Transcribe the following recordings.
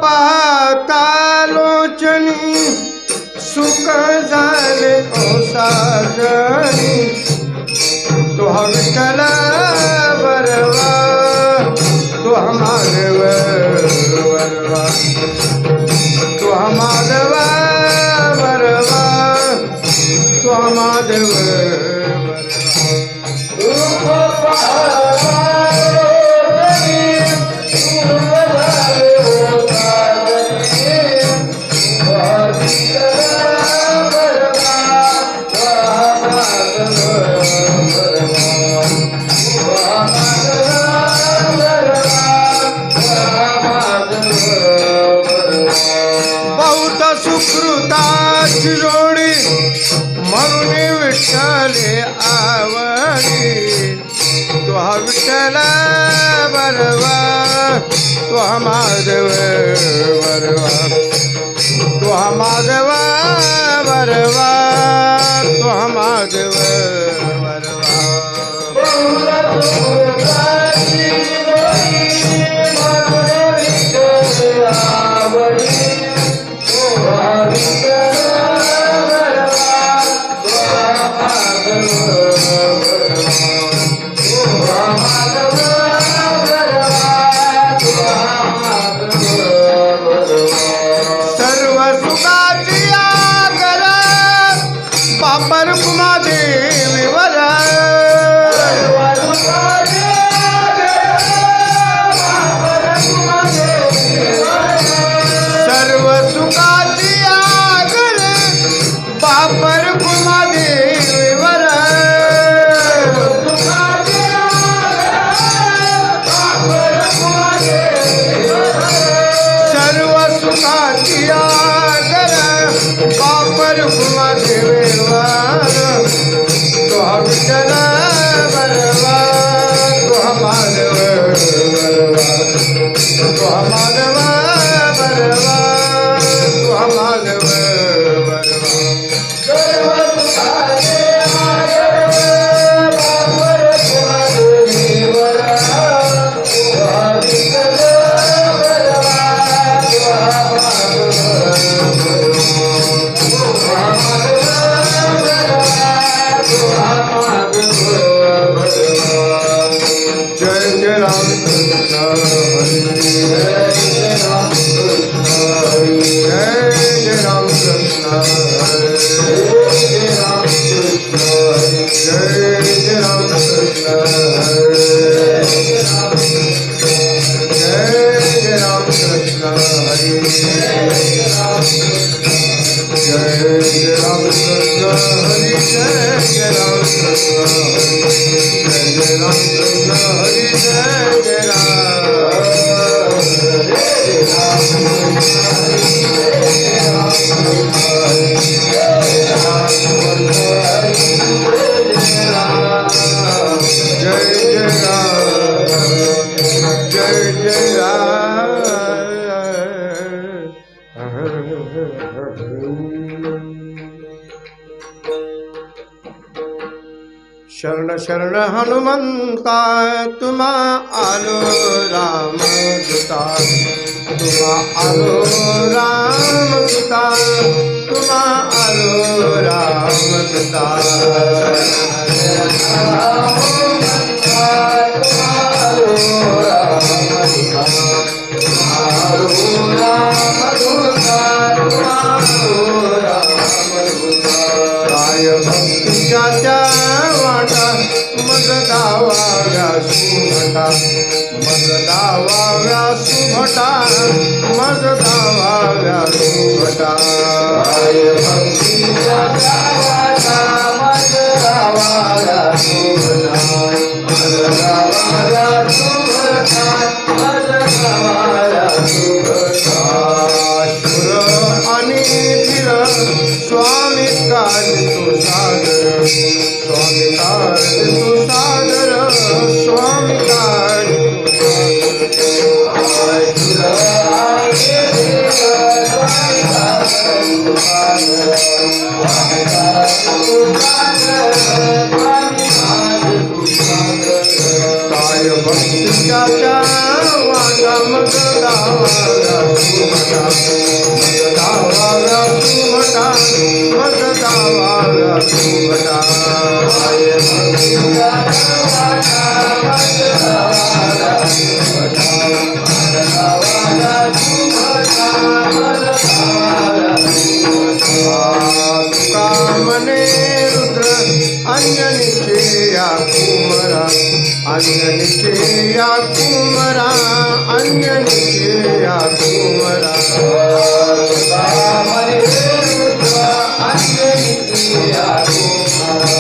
पाहता लोचनी सुख झाले ओ साजनी तुहा विठ्ठल बरवा तुहा माधव बरवा तुहा माधव बरवा तुहा माधव बहुत सुकृताची जोडी म्हणून विठ्ठले आवडी तुहा विठ्ठल बरवा तुहा माधव बरवा तुहा माधव बरवा तुहा माधव बरवा सर्व सुखाची आगर बापर कुमादेवी वर सर्व सुखाची आगर बापर कुमादेवी वर सुखाची आगर बापर कुमादेवीवर तुहा विठ्ठल बरवा तुहा माधव बरवा तुहा माधव बरवा तुहा माधव बरवा सर्व सुखाची आगर बापर कुमादेवीवर तुहा विठ्ठल जय जय राम कृष्ण जय जय राम कृष्ण जय जय राम कृष्ण जय राम कृष्ण जय जय राम कृष्ण जय जय राम कृष्ण हरे जय जय राम कृष्ण हरे जय जय राम कृष्ण जय जय राम कृष्ण हरे जय जय शरण शरण हनुमंता तुम्हा आलो राम दूता तुम्हा आलो राम दूता तुम्हा आलो राम दूता काय भक्तीच्या त्या वाटा मज दावाव्या सुभटा मज दावाव्या सुभटा मज दावाव्या सुभटा काय भक्तीच्या त्या वाटा मज दावाव्या सुभटा मज दावाव्या सुभटा मज दावाव्या सुभटा शुर आणि फिर स्वामी काज तू सादर स्वामी काज तू सादर स्वामी काज काय भक्तीच्या वाट मजदा वागा सुमटा मजदा वागा सुमटा मजदा वागा सुमटा आय भक्तिया वागा मजदा वागा सुमटा मजदा वागा सुमटा मजदा वागा सुमटा तुका मने रुद्र अंजनीचे या कुमरा अंजनीचे या कुमरा अंजनीचे या कुमरा मने रुद्र अंजनीचे या कुमरा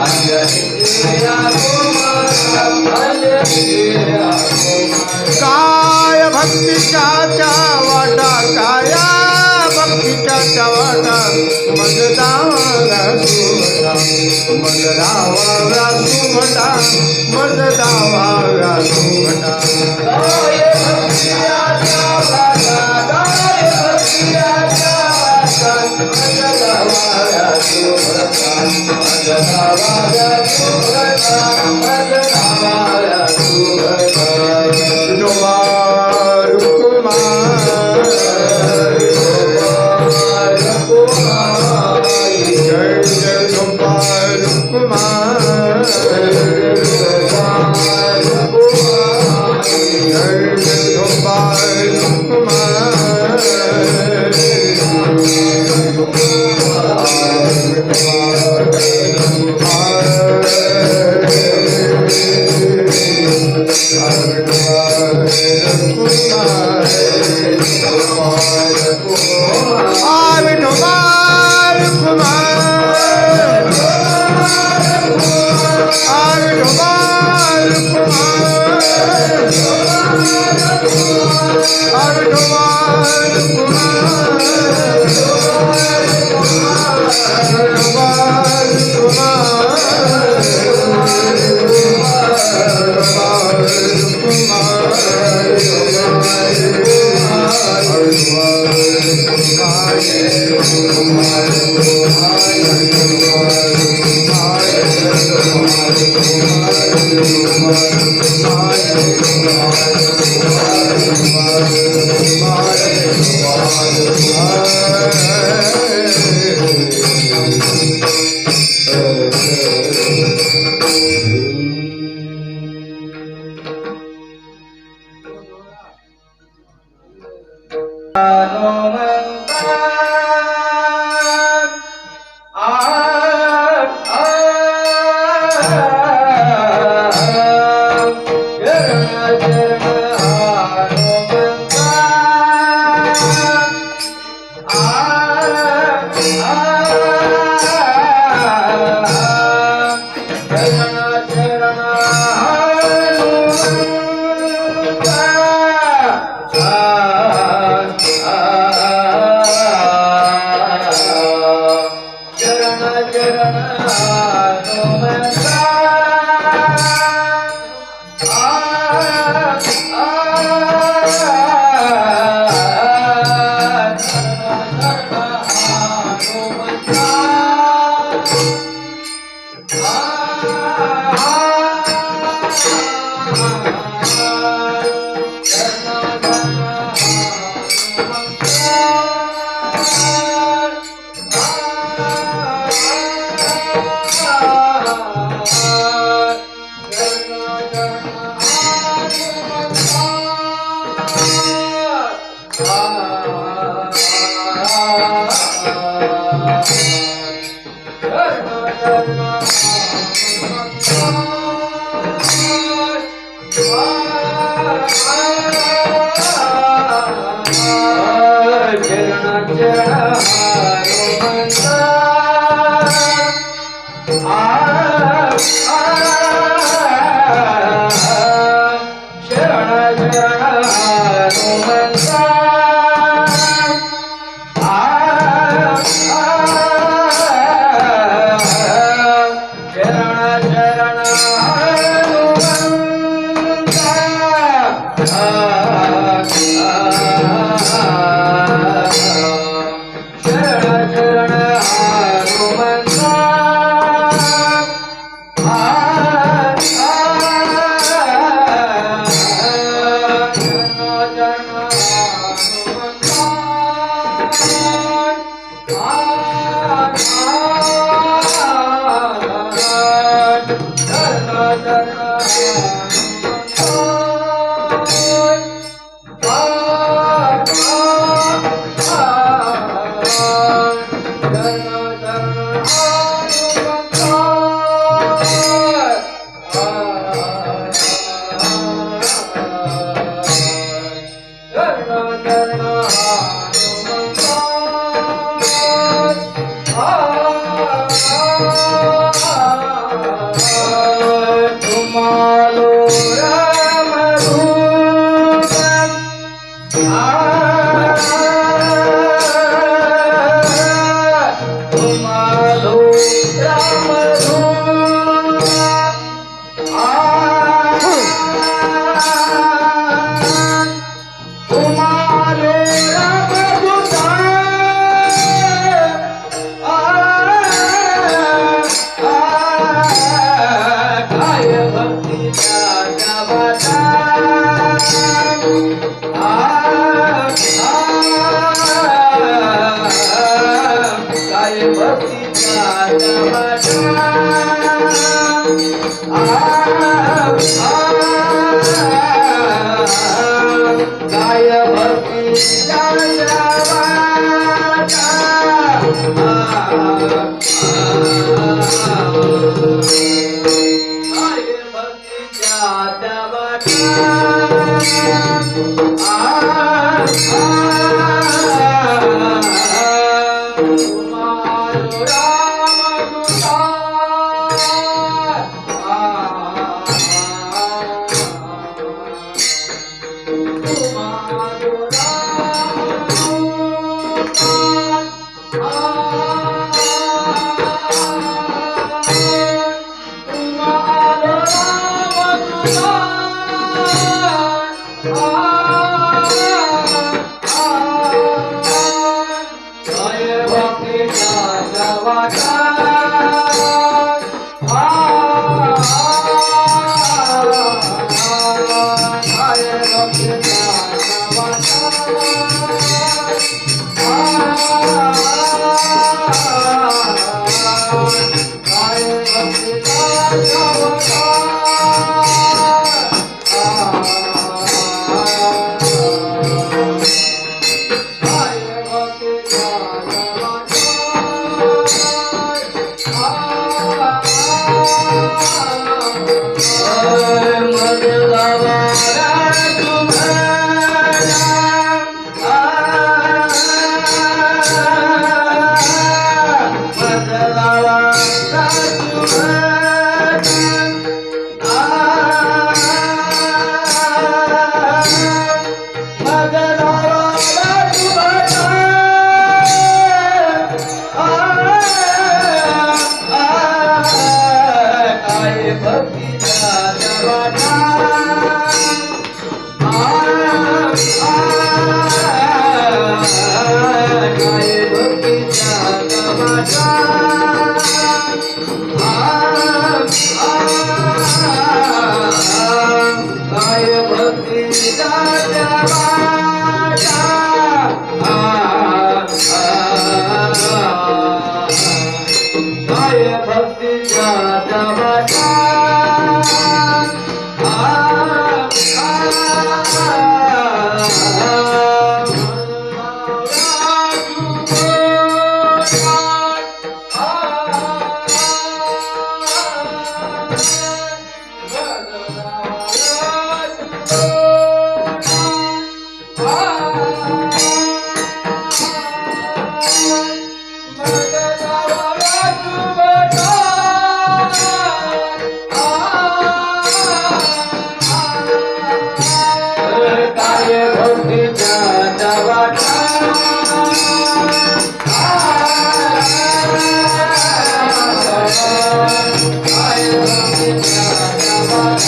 अंजनीचे या कुमरा अंजनीचे या कुमरा काय भक्तीच्या त्या वाटा काया भक्तीच्या त्या वाटा मजदा वागा सुमटा मजदा वागा सुमटा मजदा वागा सुमटा गाय भक्तिया त्या वाटा गाय भक्तिया त्या वाटा मजदा वागा सुमटा मजदा वागा सुमटा मजदा वागा सुमटा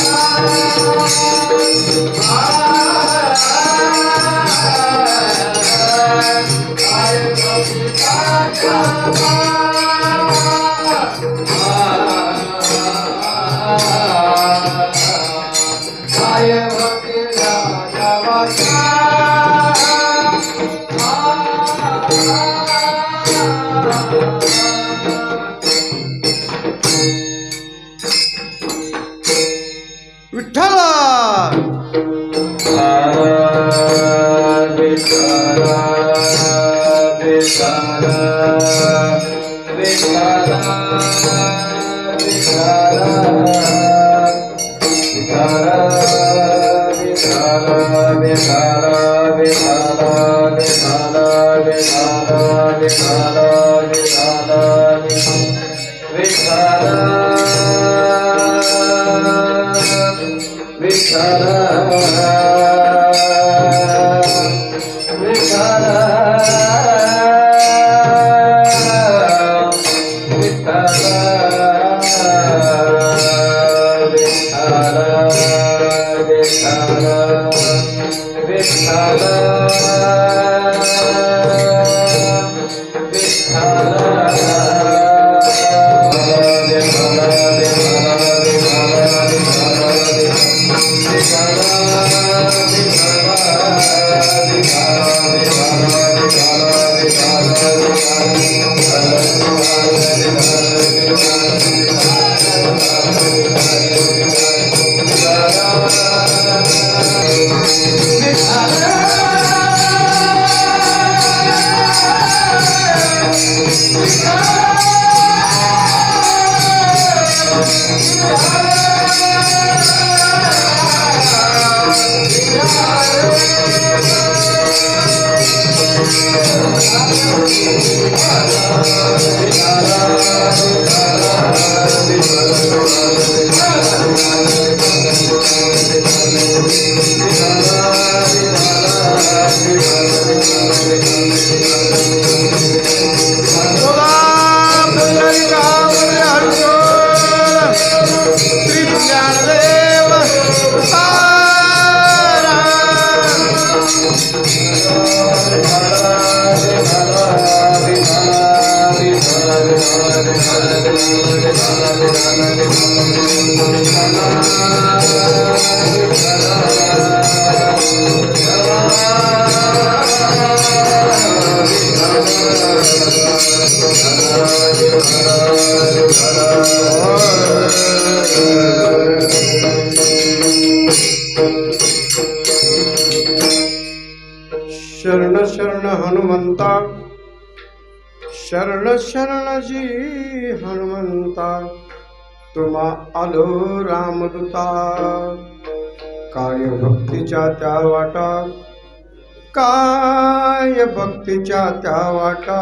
Bye. विठ्ठल शरण शरण हनुमंता शरण शरण जी हनुमंता तुम्हा आलो रामदूता काय भक्तीच्या त्या वाटा काय भक्तीच्या त्या वाटा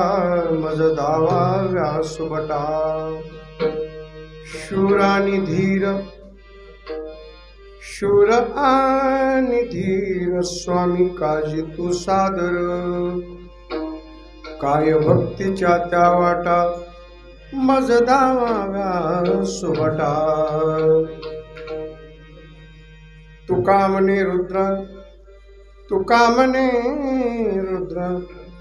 मज दावा व्यासुबटा शूर आणि धीर स्वामी काजी तू सादर काय भक्तीच्या त्या वाटा मज दावा सुबटा तुका म्हणे रुद्र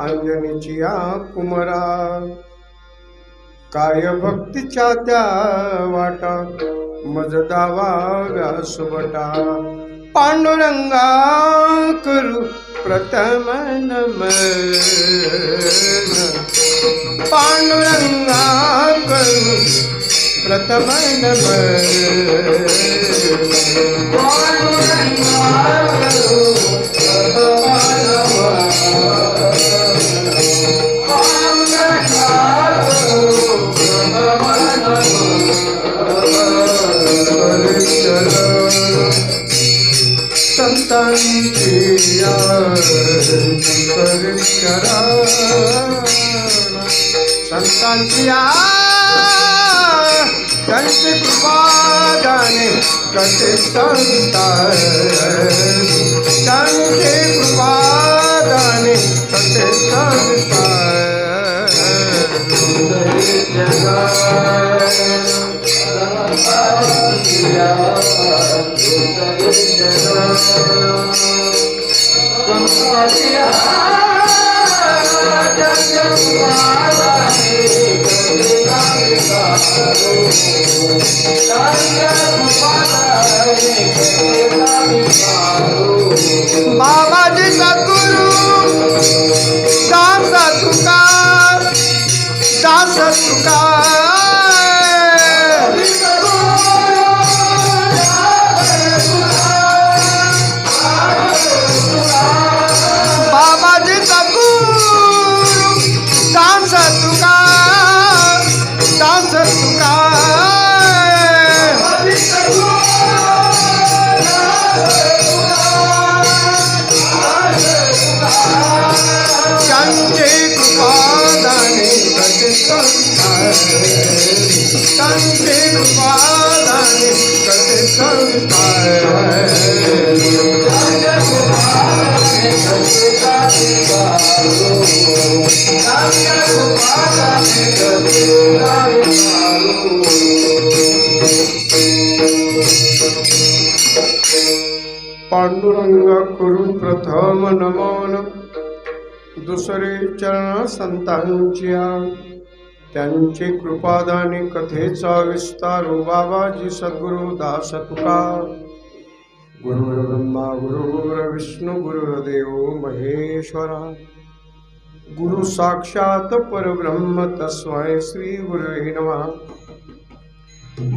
अंजनीची या कुमरा काय भक्तीच्या त्या वाटा मज दावा व्यासुबटा पांडुरंगा करू प्रथम नमन पांडुरंगा करू प्रथम नमन पांडुरंगा करू संतांची त्यांची कृपादाने कसे संतान त्यांची कृपादाने कसे संतान बाबाजी सद्गुरु दास तुका पांडुरंग करून प्रथम नमन दुसरे चरण संतांच्या त्यांचे कृपादाने कथेचा विस्तार बाबाजी सद्गुरु दास तुका गुरुर्ब्रह्मा गुरुर्विष्णू गुरुर्देव महेश्वरा गुरु साक्षात परब्रह्म तस्मै श्री गुरुवे नमः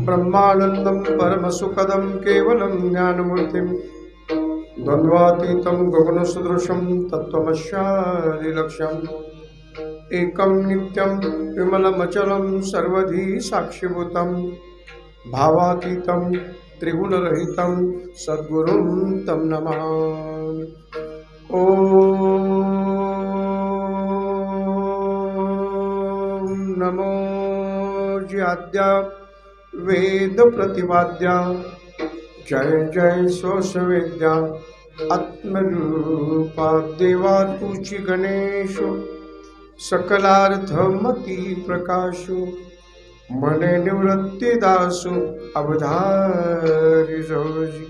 ब्रह्मानंदं परमसुखदं केवलं ज्ञानमूर्तिं द्वन्द्वातीतं गगनसदृशं तत्त्वमस्यादिलक्ष्यम् एकं नित्यं विमलमचलं सर्वधी साक्षिभूतं भावातीतं त्रिगुणरहितं सद्गुरुं तं नमामि। ॐ नमो ज्याद्या वेद प्रतिपाद्या जय जय स्वसवेद्या आत्मरूपा देवा तुची गणेश सकलार्थमती प्रकाशो मने निवृत्ती दासो अवधारी जोजी।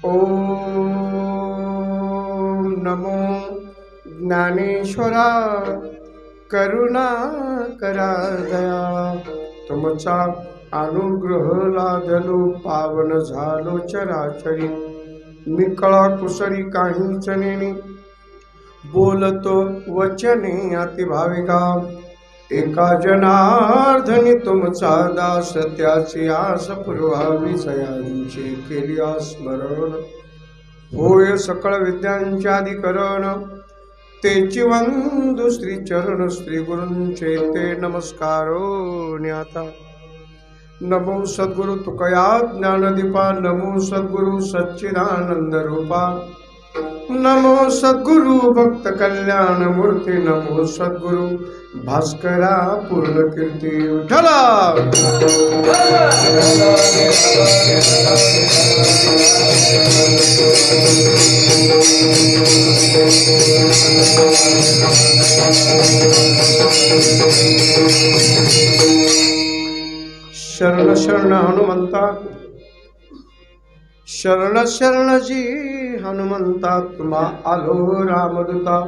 ओम नमो ज्ञानेश्वरा करुणा करा दया तुमचा अनुग्रह लादलो पावन झालो चराचरी मी कळा कुसरी काहीच नेणे बोलतो वचने अतिभाविका एका जनार्दनी तुमचा दास त्याची आस पुरवावी जयांची केली स्मरण होय सकळ विद्यांचे अधिकरण तेची वंदू श्री चरण श्री गुरूंचे ते नमस्कारो न्याता। नमो सद्गुरु तुकया ज्ञानदीपा नमो सद्गुरु सच्चिदानंद रूपा नमो सद्गुरु भक्त कल्याण मूर्ती नमो सद्गुरु भास्करा पूर्ण कीर्ती विठ्ठला। शरण शरण हनुमंता शरण शरण जी हनुमंता तुम्हा आलो रामदूता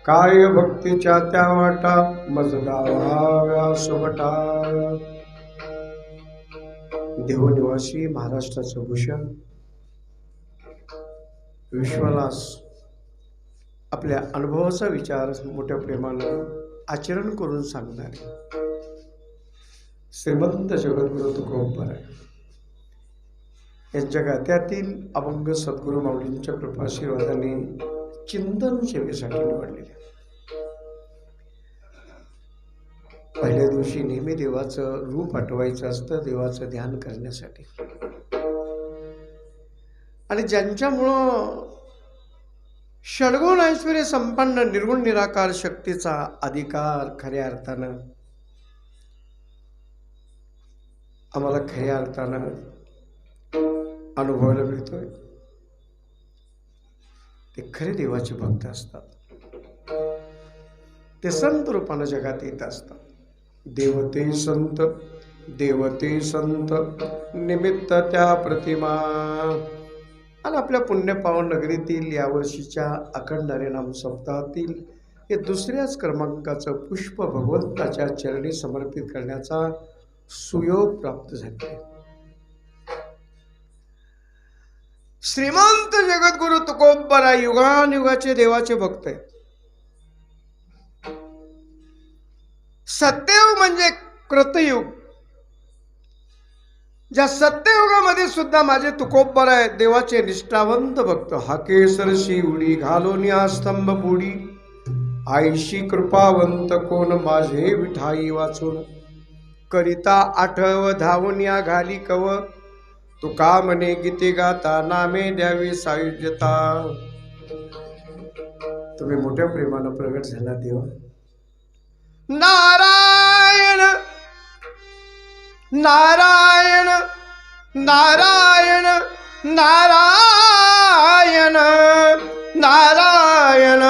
काय भक्तीच्या त्या वाटा मज गावा सोबटा। देवनिवासी महाराष्ट्राचं भूषण विश्वालास आपल्या अनुभवाचा विचार मोठ्या प्रेमानं आचरण करून सांगणारे श्रीमंत जगद्गुरु तुकोबराय यांच्या गात्यातील अभंग सद्गुरु माऊलींच्या कृपाशीर्वादाने चिंतन सेवेसाठी निवडलेले। पहिल्या दिवशी नेहमी देवाचं रूप आठवायचं असतं देवाचं ध्यान करण्यासाठी आणि ज्यांच्यामुळं षडगुण ऐश्वर्य संपन्न निर्गुण निराकार शक्तीचा अधिकार खऱ्या अर्थानं आम्हाला खऱ्या अर्थानं अनुभवायला मिळतोय ते खरे देवाचे भक्त असतात ते संत रूपानं जगात येत असतात। देवते संत निमित्त त्या प्रतिमा आणि आपल्या पुण्य पावन नगरीतील यावर्षीच्या अखंड हरिनाम सप्ताहातील हे दुसऱ्याच क्रमांकाचं पुष्प भगवंताच्या चरणी समर्पित करण्याचा सुयोग प्राप्त झाले। श्रीमंत जगद्गुरु तुकोबराय युगानुयुगाचे देवाचे भक्त आहेत। सत्ययुग म्हणजे कृतयुग ज्या सत्ययुगामध्ये सुद्धा माझे तुकोबराय देवाचे निष्ठावंत भक्त हाकेसरशी उडी घालून या स्तंभ पुढी आईशी कृपावंत कोण माझे विठाई वाचून करिता आठव धावून या घाली कव तुका म्हणे गीते गाता नामे द्यावी सायुज्यता। तुम्ही मोठ्या प्रेमानं प्रगट झाला देव। नारायण नारायण नारायण नारायण नारायण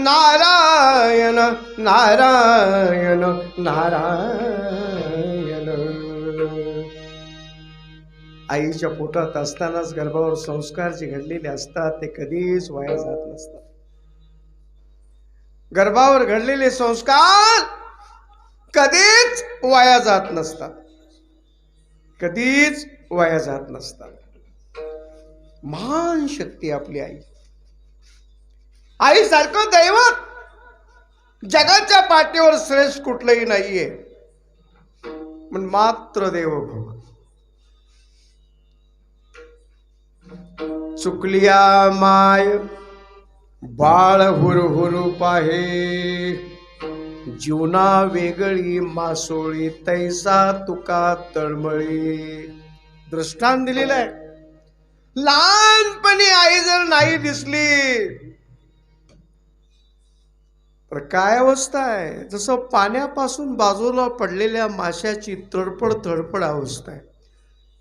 नारायण नारायण नारायण नारायण. आईच्या पोटात असतानाच गर्भावर संस्कार जे घडलेले असतात ते कधीच वाया जात नसतात. गर्भावर घडलेले संस्कार कधीच वाया जात नसतात, कधीच वाया जात नसतात. महान शक्ती आपली आई. आई सारखं दैवत जगाच्या पाठीवर श्रेष्ठ कुठलंही नाहीये. पण मात्र देवभव. चुकलिया माय बाळ हुरहुरु पाहे, जीवना वेगळी मासोळी तैसा तुका तळमळी. दृष्टांत दिलेलं आहे. लहानपणी आई जर नाही दिसली तर काय अवस्था आहे. जसं पाण्यापासून बाजूला पडलेल्या माशाची तडपड तडपड अवस्था आहे.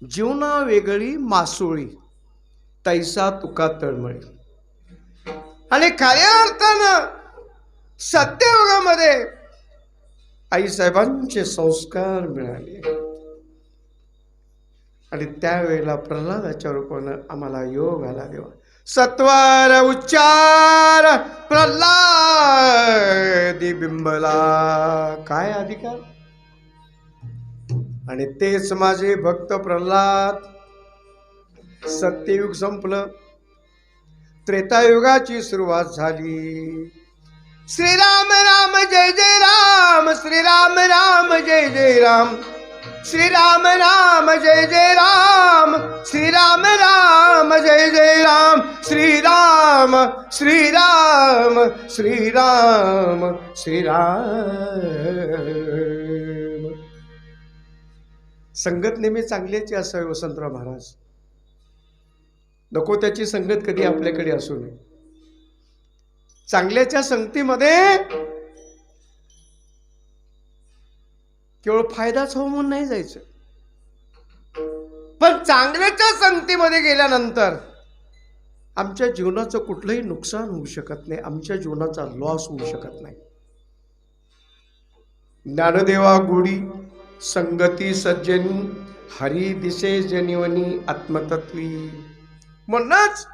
जीवना वेगळी मासोळी तैसा तुका तळमळी. आणि खऱ्या अर्थानं सत्ययुगामध्ये आई साहेबांचे संस्कार मिळाले आणि त्यावेळेला प्रल्हादाच्या रूपानं आम्हाला योग आला. देवा सत्वर उच्चार प्रल्हादी बिंबला काय अधिकार. आणि तेच माझे भक्त प्रल्हाद. सत्ययुग संपलं, त्रेतायुगाची सुरुवात झाली. श्रीराम राम जय जय राम, श्रीराम राम जय जय राम, श्रीराम राम जय जय राम, श्रीराम राम जय जय राम, श्रीराम श्रीराम श्रीराम श्रीराम. संगत नेहमी चांगल्याची असावी वसंतराव महाराज. नको त्याची संगत कधी आपल्याकडे असू नये. चांगल्याच्या संगतीमध्ये केवळ फायदाच हो म्हणून नाही जायचं, पण चांगल्याच्या संगतीमध्ये गेल्यानंतर आमच्या जीवनाचं कुठलंही नुकसान होऊ शकत नाही, आमच्या जीवनाचा लॉस होऊ शकत नाही. ज्ञानदेवा गुढी संगती सज्जनी, हरी दिसे जनिवनी आत्मतत्वी. म्हणूनच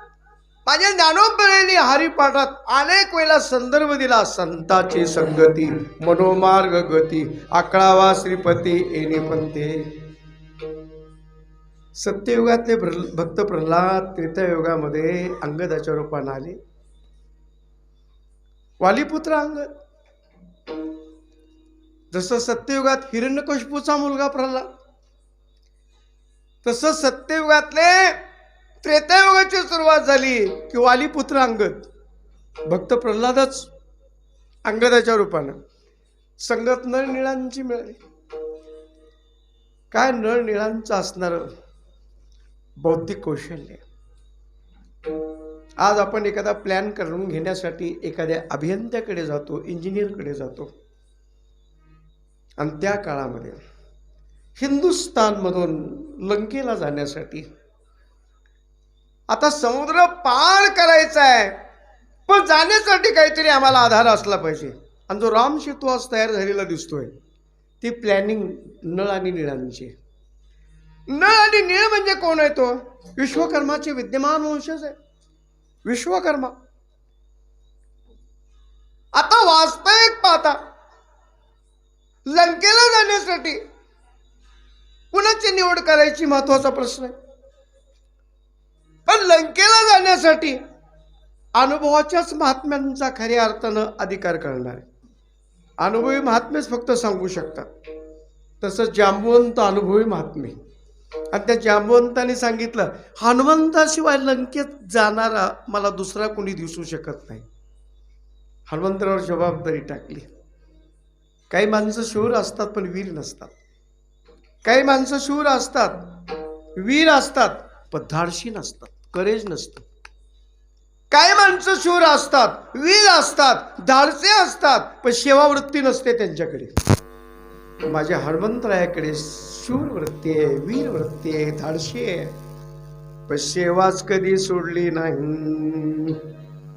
माझ्या ज्ञानोबरेंनी हरिपाठात अनेक वेळा संदर्भ दिला. संताची संगती मनोमार्ग गती, आकळावा श्रीपती येणे पंथे. सत्ययुगातले भक्त प्रल्हाद त्रेतायुगामध्ये अंगदाच्या रूपाने आले. वालीपुत्र अंगद. जसं सत्ययुगात हिरण्यकशिपूचा मुलगा प्रल्हाद, तसं सत्ययुगातले त्रेतायुगाची सुरुवात झाली की वालीपुत्र अंगद. भक्त प्रल्हादच अंगदाच्या रूपानं. संगत नळनिळांची मिळाली. काय नळनिळांचं असणार बौद्धिक कौशल्य. आज आपण एखादा प्लॅन करून घेण्यासाठी एखाद्या अभियंत्याकडे जातो, इंजिनियरकडे जातो. आणि त्या काळामध्ये हिंदुस्थानमधून लंकेला जाण्यासाठी आता समुद्र पार करायचा आहे, पण जाण्यासाठी काहीतरी आम्हाला आधार असला पाहिजे. आणि जो राम सेतू आज तयार झालेला दिसतोय ती प्लॅनिंग नळ आणि निळांची. नळ आणि निळ म्हणजे कोण आहे? तो विश्वकर्माचे विद्यमान वंशज आहे. विश्वकर्मा. आता वास्तविक पाहता लंकेला जाण्यासाठी कुणाची निवड करायची महत्वाचा प्रश्न आहे. पण लंकेला जाण्यासाठी अनुभवाच्याच महात्म्यांचा खऱ्या अर्थानं अधिकार करणार आहे. अनुभवी महात्मेच फक्त सांगू शकतात. तसं जांबुवंत अनुभवी महात्मे. आणि त्या जांबुवंतांनी सांगितलं हनुमंताशिवाय लंकेत जाणारा मला दुसरा कोणी दिसू शकत नाही. हनुमंतरावर जबाबदारी टाकली. काही माणसं शूर असतात पण वीर नसतात. काही माणसं शूर असतात, वीर असतात, पण धाडशी नसतात, करेज नसतं. काही माणसं शूर असतात, वीर असतात, धाडसे असतात, पण सेवावृत्ती नसते त्यांच्याकडे. माझ्या हनुमंतरायाकडे शूर वृत्ती आहे, वीर वृत्ती आहे, धाडशी आहे, पण सेवाच कधी सोडली नाही.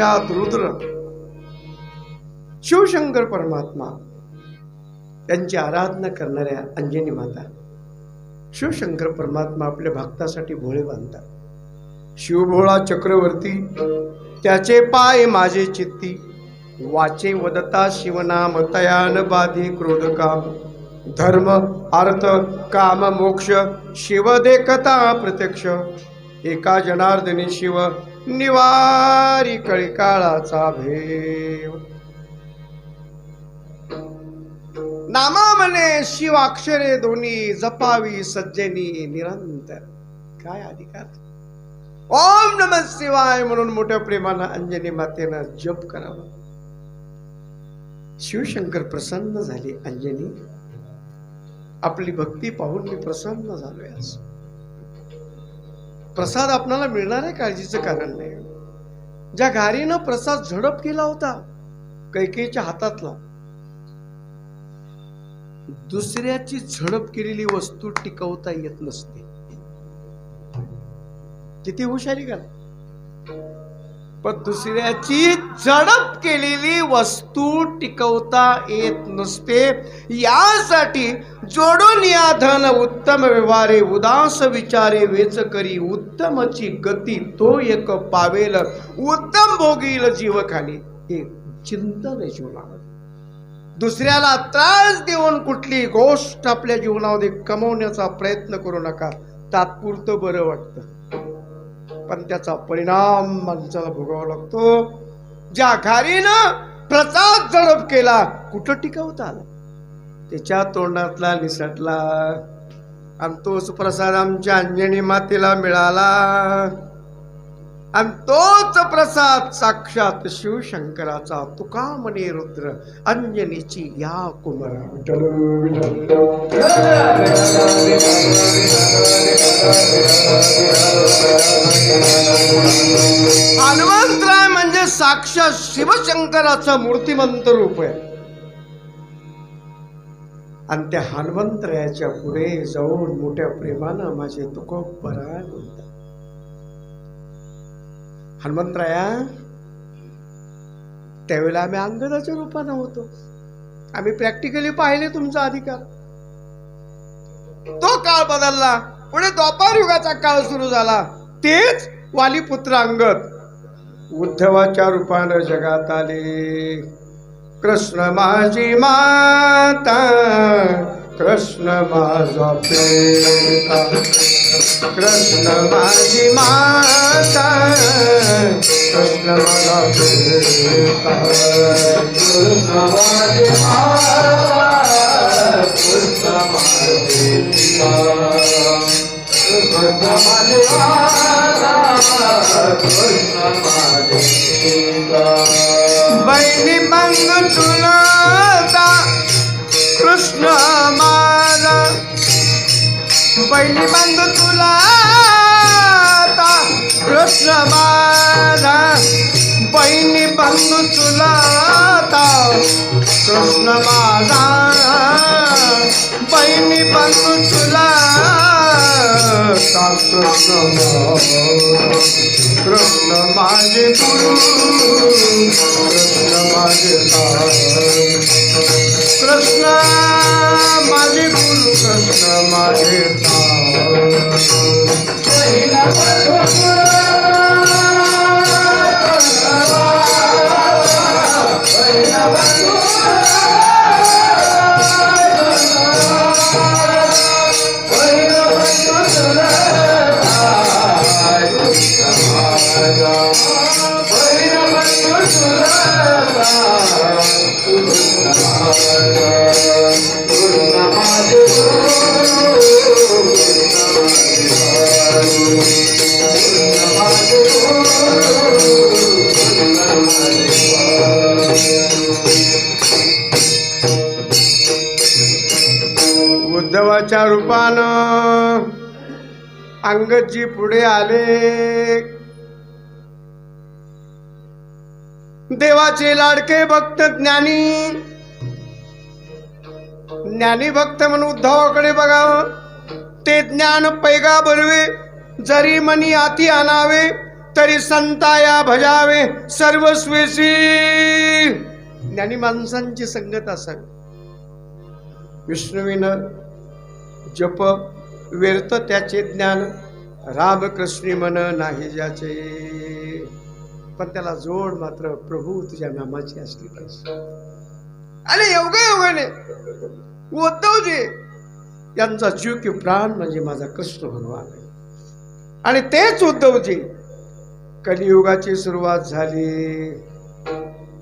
साक्षात रुद्र शिवशंकर परमात्मा त्यांची आराधना करणाऱ्या अंजनी माता शिवशंकर परमात्मा आपल्या भक्तासाठी भोळे बांधतात। शिवभोळा चक्रवर्ती त्याचे पाय माझे चित्ती, वाचे वदता शिवनाम तयान बाधी क्रोध काम, धर्म अर्थ काम मोक्ष शिव देखता प्रत्यक्ष, एका जनार्दनी शिव निवारी कळिकाळाचा भेव। नामा म्हणे शिव अक्षरे दोन्ही जपावी सज्जनी निरंतर। काय अधिकार, ओम नमः शिवाय म्हणून मोठ्या प्रेमानं अंजनी मातेनं जप करावा। शिवशंकर प्रसन्न झाले। अंजनी आपली भक्ती पाहून मी प्रसन्न झालोय। आज प्रसाद आपल्याला मिळणार आहे, काळजीचं कारण नाही। ज्या घारीनं प्रसाद झडप केला होता कैकेयीच्या हातातला, दुसऱ्याची झडप केलेली वस्तू टिकवता येत नसते। किती हुशारी का, पण दुसऱ्याची झडप केलेली वस्तू टिकवता येत नसते। यासाठी जोडून या धन उत्तम व्यवहारे, उदास विचारे वेच करी, उत्तमची गती तो एक पावेल, उत्तम भोगील जीव खाली। हे चिंतन आहे जीवनावर। दुसऱ्याला त्रास देऊन कुठली गोष्ट आपल्या जीवनामध्ये कमवण्याचा प्रयत्न करू नका। तात्पुरतं बरं वाटतं, पण त्याचा परिणाम माणसाला भोगावा लागतो। ज्या घारीनं प्रसाद झडप केला कुठं टिकवता आला, त्याच्या तोंडातला निसटला, आणि तोच प्रसाद आमच्या अंजनी मातेला मिळाला, आणि तोच प्रसाद साक्षात शिवशंकराचा। तुका म्हणे रुद्र अंजनीची या कुमारा। हनुमंतराय म्हणजे साक्षात शिवशंकराचं मूर्तिमंत रूप आहे, आणि त्या हनुमंतरायाच्या पुढे जाऊन मोठ्या प्रेमानं माझे तुकोबरा म्हणतात। हनुमंतराया, त्यावेळेला आम्ही अंगदाच्या रूपानं होतो, आम्ही प्रॅक्टिकली पाहिले तुमचा अधिकार। तो काळ बदलला, पुढे द्वापार युगाचा काळ सुरू झाला। तेच वालीपुत्र अंगद उद्धवाच्या रूपानं जगात आले। कृष्ण माझी माता, कृष्ण माझा पिता, कृष्ण माझी माता, कृष्ण माझा पिता, कृष्ण माझी माता, कृष्ण माझे पिता, कृष्ण माझी माता, कृष्ण माझे पिता। बहिणी मंग तुला कृष्ण माझा, बहिणी मंग तुला कृष्ण माझा, बहिणी बंधू तुला कृष्ण माझा, बहिणी बंधू तुला कृष्ण कृष्ण माझे गुरु, कृष्ण माझे कृष्ण माझे गुरु, कृष्ण माझे उद्धवाच्या रूपानं अंगदजी पुढे आले। देवाचे लाडके भक्त ज्ञानी, ज्ञानी भक्त म्हणून उद्धवाकडे बघावं। ते ज्ञान पैगा भरवे, जरी मनी आती आणावे, तरी संताया भजावे सर्वस्वेसी. ज्ञानी माणसांची संगत असावी. विष्णुविन जप व्यर्थ त्याचे ज्ञान, रामकृष्णी मन नाही ज्याचे. पण त्याला जोड मात्र प्रभू तुझ्या नामाची असली पाहिजे. आणि योगाने उद्धवजी यांचा जीव की प्राण म्हणजे माझा कृष्ण भगवान आहे. आणि तेच उद्धवजी कलियुगाची सुरुवात झाली.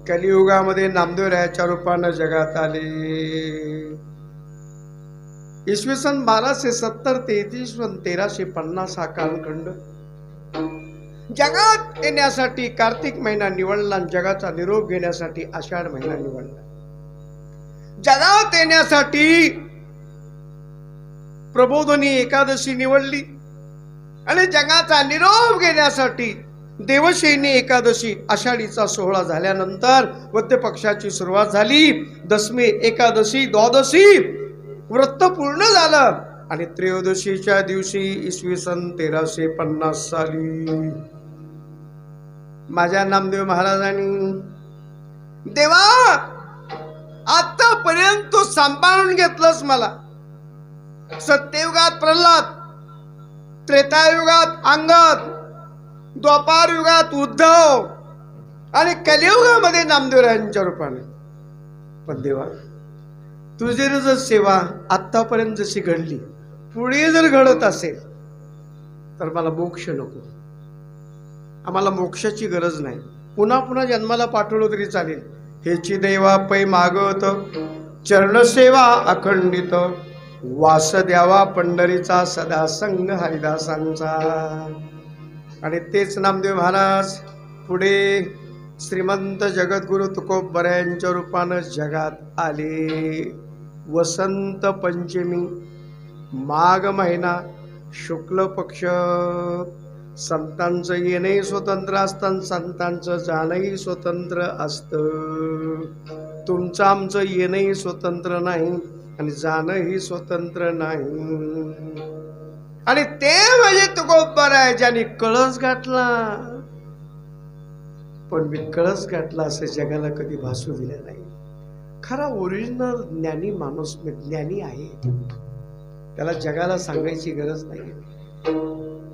कलियुगामध्ये नामदेवरायाच्या रूपानं जगात आले. इसवी सन 1270 ते इसवी सन 1350 हा कालखंड जगात येण्यासाठी कार्तिक महिना निवडला. जगाचा निरोप घेण्यासाठी आषाढ महिना निवडला. जगात येण्यासाठी प्रबोधनी एकादशी निवडली आणि जगाचा निरोप घेण्यासाठी देवशयनी एकादशी आषाढीचा सोहळा झाल्यानंतर वद्य पक्षाची सुरुवात झाली. दशमी, एकादशी, द्वादशी व्रत पूर्ण झालं आणि त्रयोदशीच्या दिवशी इसवी सन 1350 साली माझ्या नामदेव महाराजांनी, देवा आतापर्यंत तू सांभाळून घेतलंस मला. सत्ययुगात प्रल्हाद, त्रेतायुगात अंगद, द्वापार युगात उद्धव आणि कलियुगामध्ये नामदेवरायांच्या रूपाने. पण देवा तुझी जर सेवा आतापर्यंत जशी घडली पुढे जर घडत असेल तर मला मोक्ष नको. आम्हाला मोक्षाची गरज नाही. पुन्हा पुन्हा जन्माला पाठवलं तरी चालेल. हेची देवा पै मागत चरणसेवा अखंडित, वास द्यावा पंढरीचा सदा संग हरिदासांचा. आणि तेच नामदेव महाराज पुढे श्रीमंत जगद्गुरु तुकोबरायांच्या रूपानं जगात आले. वसंत पंचमी, माघ महिना, शुक्ल पक्ष. संतांचं येणंही स्वतंत्र असतं, संतांचं जाणंही स्वतंत्र असतं. तुमचं आमचं येणंही स्वतंत्र नाही आणि जाणंही स्वतंत्र नाही. आणि ते म्हणजे तुकोबर आहे ज्यांनी कळस गाठला. पण मी कळस गाठला असं जगाला कधी भासू दिलं नाही. खरा ओरिजिनल ज्ञानी माणूस ज्ञानी आहे, त्याला जगाला सांगायची गरज नाही.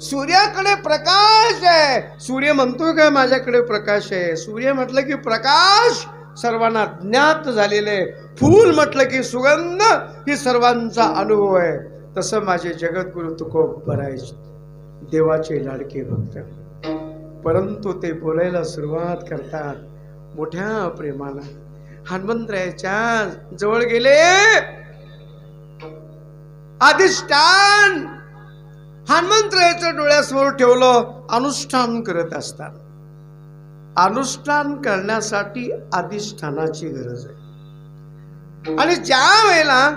सूर्याकडे प्रकाश आहे. सूर्य म्हणतो काय माझ्याकडे प्रकाश आहे. सूर्य म्हटलं की प्रकाश सर्वांना ज्ञात झालेले. फूल म्हटलं की सुगंध ही सर्वांचा अनुभव आहे. तसं माझे जगद्गुरु तुकोबराय देवाचे लाडके भक्त. परंतु ते बोलायला सुरुवात करतात मोठ्या प्रेमानं. हनुमंतरायाच्या जवळ गेले. अधिष्ठान हनुमंतरायाचं डोळ्यासमोर ठेवलं. अनुष्ठान करत असतात. अनुष्ठान करण्यासाठी अधिष्ठानाची गरज आहे. आणि ज्या वेळेला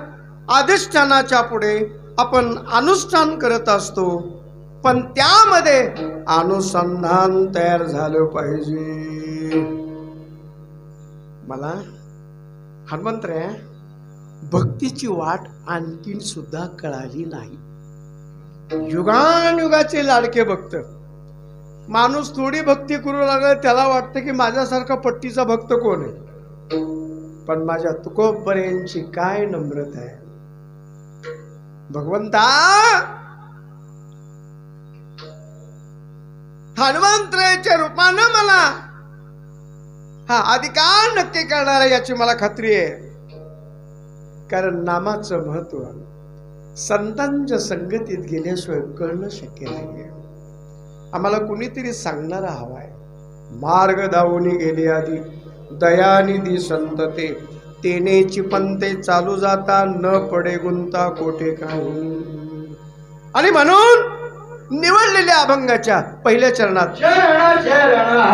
अधिष्ठानाच्या पुढे आपण अनुष्ठान करत असतो पण त्यामध्ये अनुसंधान तयार झालं पाहिजे. मला हनुमंतराय भक्तीची वाट आणखीन सुद्धा कळाली नाही. युगानुयुगाचे लाडके भक्त. माणूस थोडी भक्ती करू लागला त्याला वाटतं की माझ्यासारखा पट्टीचा भक्त कोण आहे. पण माझ्या तुकोबरायांची काय नम्रता आहे. भगवंता हनुमंतरायाच्या रूपानं मला हा अधिकार नक्की करणार आहे याची मला खात्री आहे. कारण नामाचं महत्व संतांच्या संगतीत गेल्याशिवाय कळणं शक्य नाहीये. आम्हाला कुणीतरी सांगणारा हवाय. मार्ग दावून गेले आधी दयानिधी संत ते, तेनेची पंते चालू जाता न पडे गुंता कोठे काही. आणि म्हणून निवडलेल्या अभंगाच्या पहिल्या चरणात शरण शरण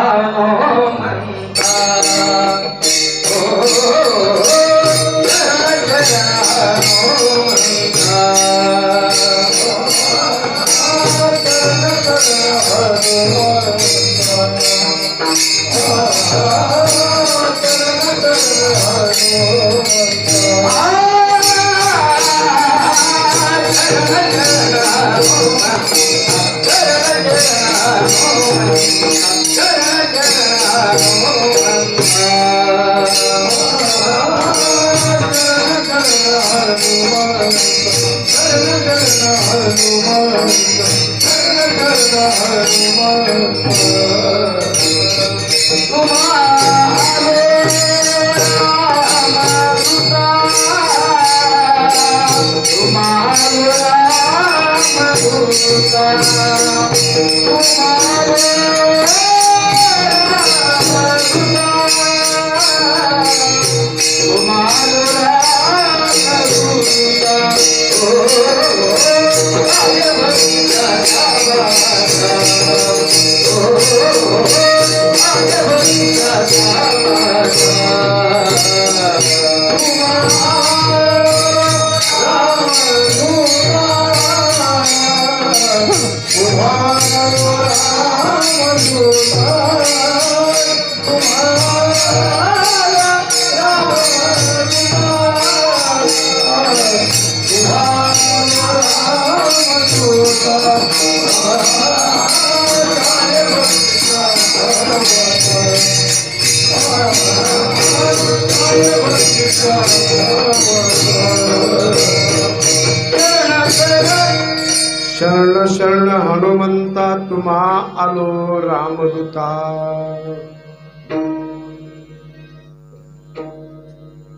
शरण शरण हनुमंता तुम्हा आलो रामदूता.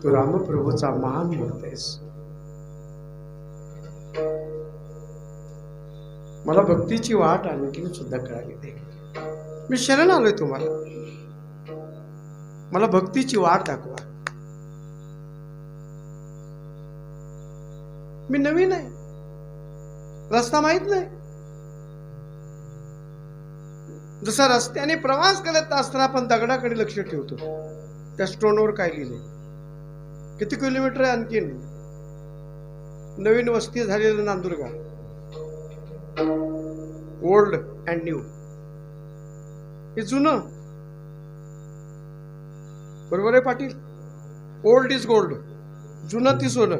तू रामप्रभूचा महान मूर्त आहेस. मला भक्तीची वाट आणखी सुद्धा कळाली नाही. मी शरण आलोय तुम्हाला. मला भक्तीची वाट दाखवा. मी नवीन आहे, रस्ता माहित नाही. जसा रस्त्याने प्रवास करत असताना आपण दगडाकडे लक्ष ठेवतो, त्या स्टोनवर काय लिहिले, किती किलोमीटर आहे आणखीन. नवीन वस्ती झालेलं नांदुरगाव, ओल्ड अँड न्यू. हे जुनं बरोबर आहे पाटील. ओल्ड इज गोल्ड, जुनं ती सोनं.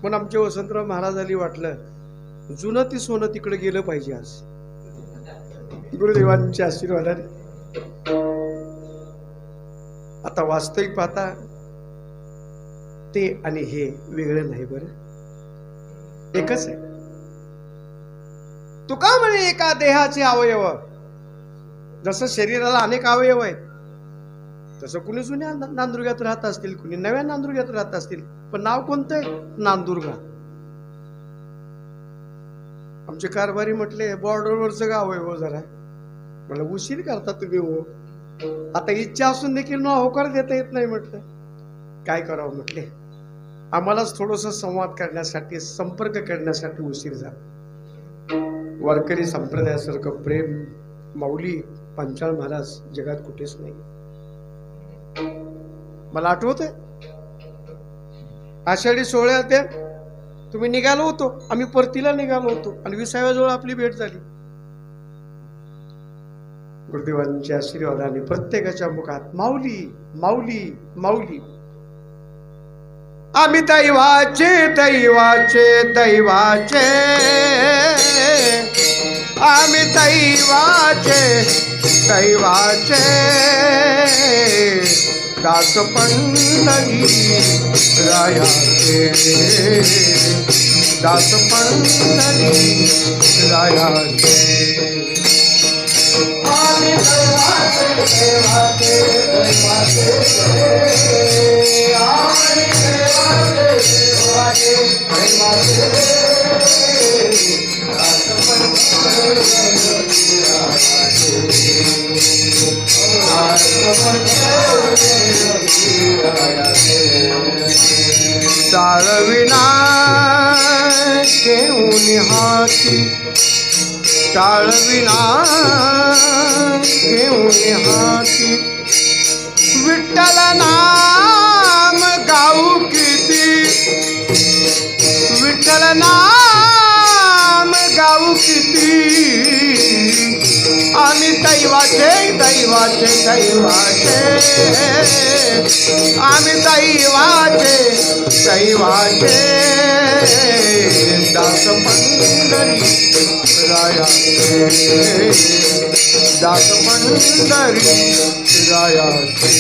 पण आमच्या वसंतराव महाराजांनी वाटलं जुनं ती सोनं तिकडे गेलं पाहिजे. आज गुरुदेवांच्या आशीर्वादाने आता वास्तविक पाहता ते आणि हे वेगळं नाही, बरं एकच आहे. तुका म्हणे एका देहाचे अवयव. जसं शरीराला अनेक अवयव आहेत, तसं कुणी जुन्या नांदुर्ग्यात राहत असतील, कुणी नव्या नांदुर्ग्यात राहत असतील, पण नाव कोणतं आहे? नांदुर्गा. आमचे कारभारी म्हटले बॉर्डरवरचं गाव आहे हो, जरा मला उशीर करता तुम्ही हो. आता इच्छा असून देखील ना होकार देता येत नाही. म्हटलं काय करावं. म्हटले आम्हालाच थोडस संवाद करण्यासाठी, संपर्क करण्यासाठी उशीर झाला. वारकरी संप्रदायासारखं प्रेम माऊली पंचाळ महाराज जगात कुठेच नाही. मला आठवत आहे आषाढी सोहळ्यात तुम्ही निघालो होतो, आम्ही परतीला निघालो होतो आणि 20व्या जवळ आपली भेट झाली. गुरुदेवांच्या आशीर्वादाने प्रत्येकाच्या मुखात माऊली माऊली माऊली. आम्ही दैवाचे दैवाचे दैवाचे, आम्ही दैवाचे दैवाचे, दास पंढरी रायाचे, दास पंढरी रायाचे. आम्ही दैवाचे दैवाचे दैवाचे, आम्ही दैवाचे दैवाचे दैवाचे, दास पंढरी टाळविना घेऊन हाती, टाळविना घेऊन हाती, विठ्ठल नाम गाऊ किती, विठ्ठल नाम गाऊ किती. आम्ही दैवाचे दैवाचे दैवाचे, आम्ही दैवाचे दैवाचे, दास पंढरी रायाचे, दास पंढरी रायाचे.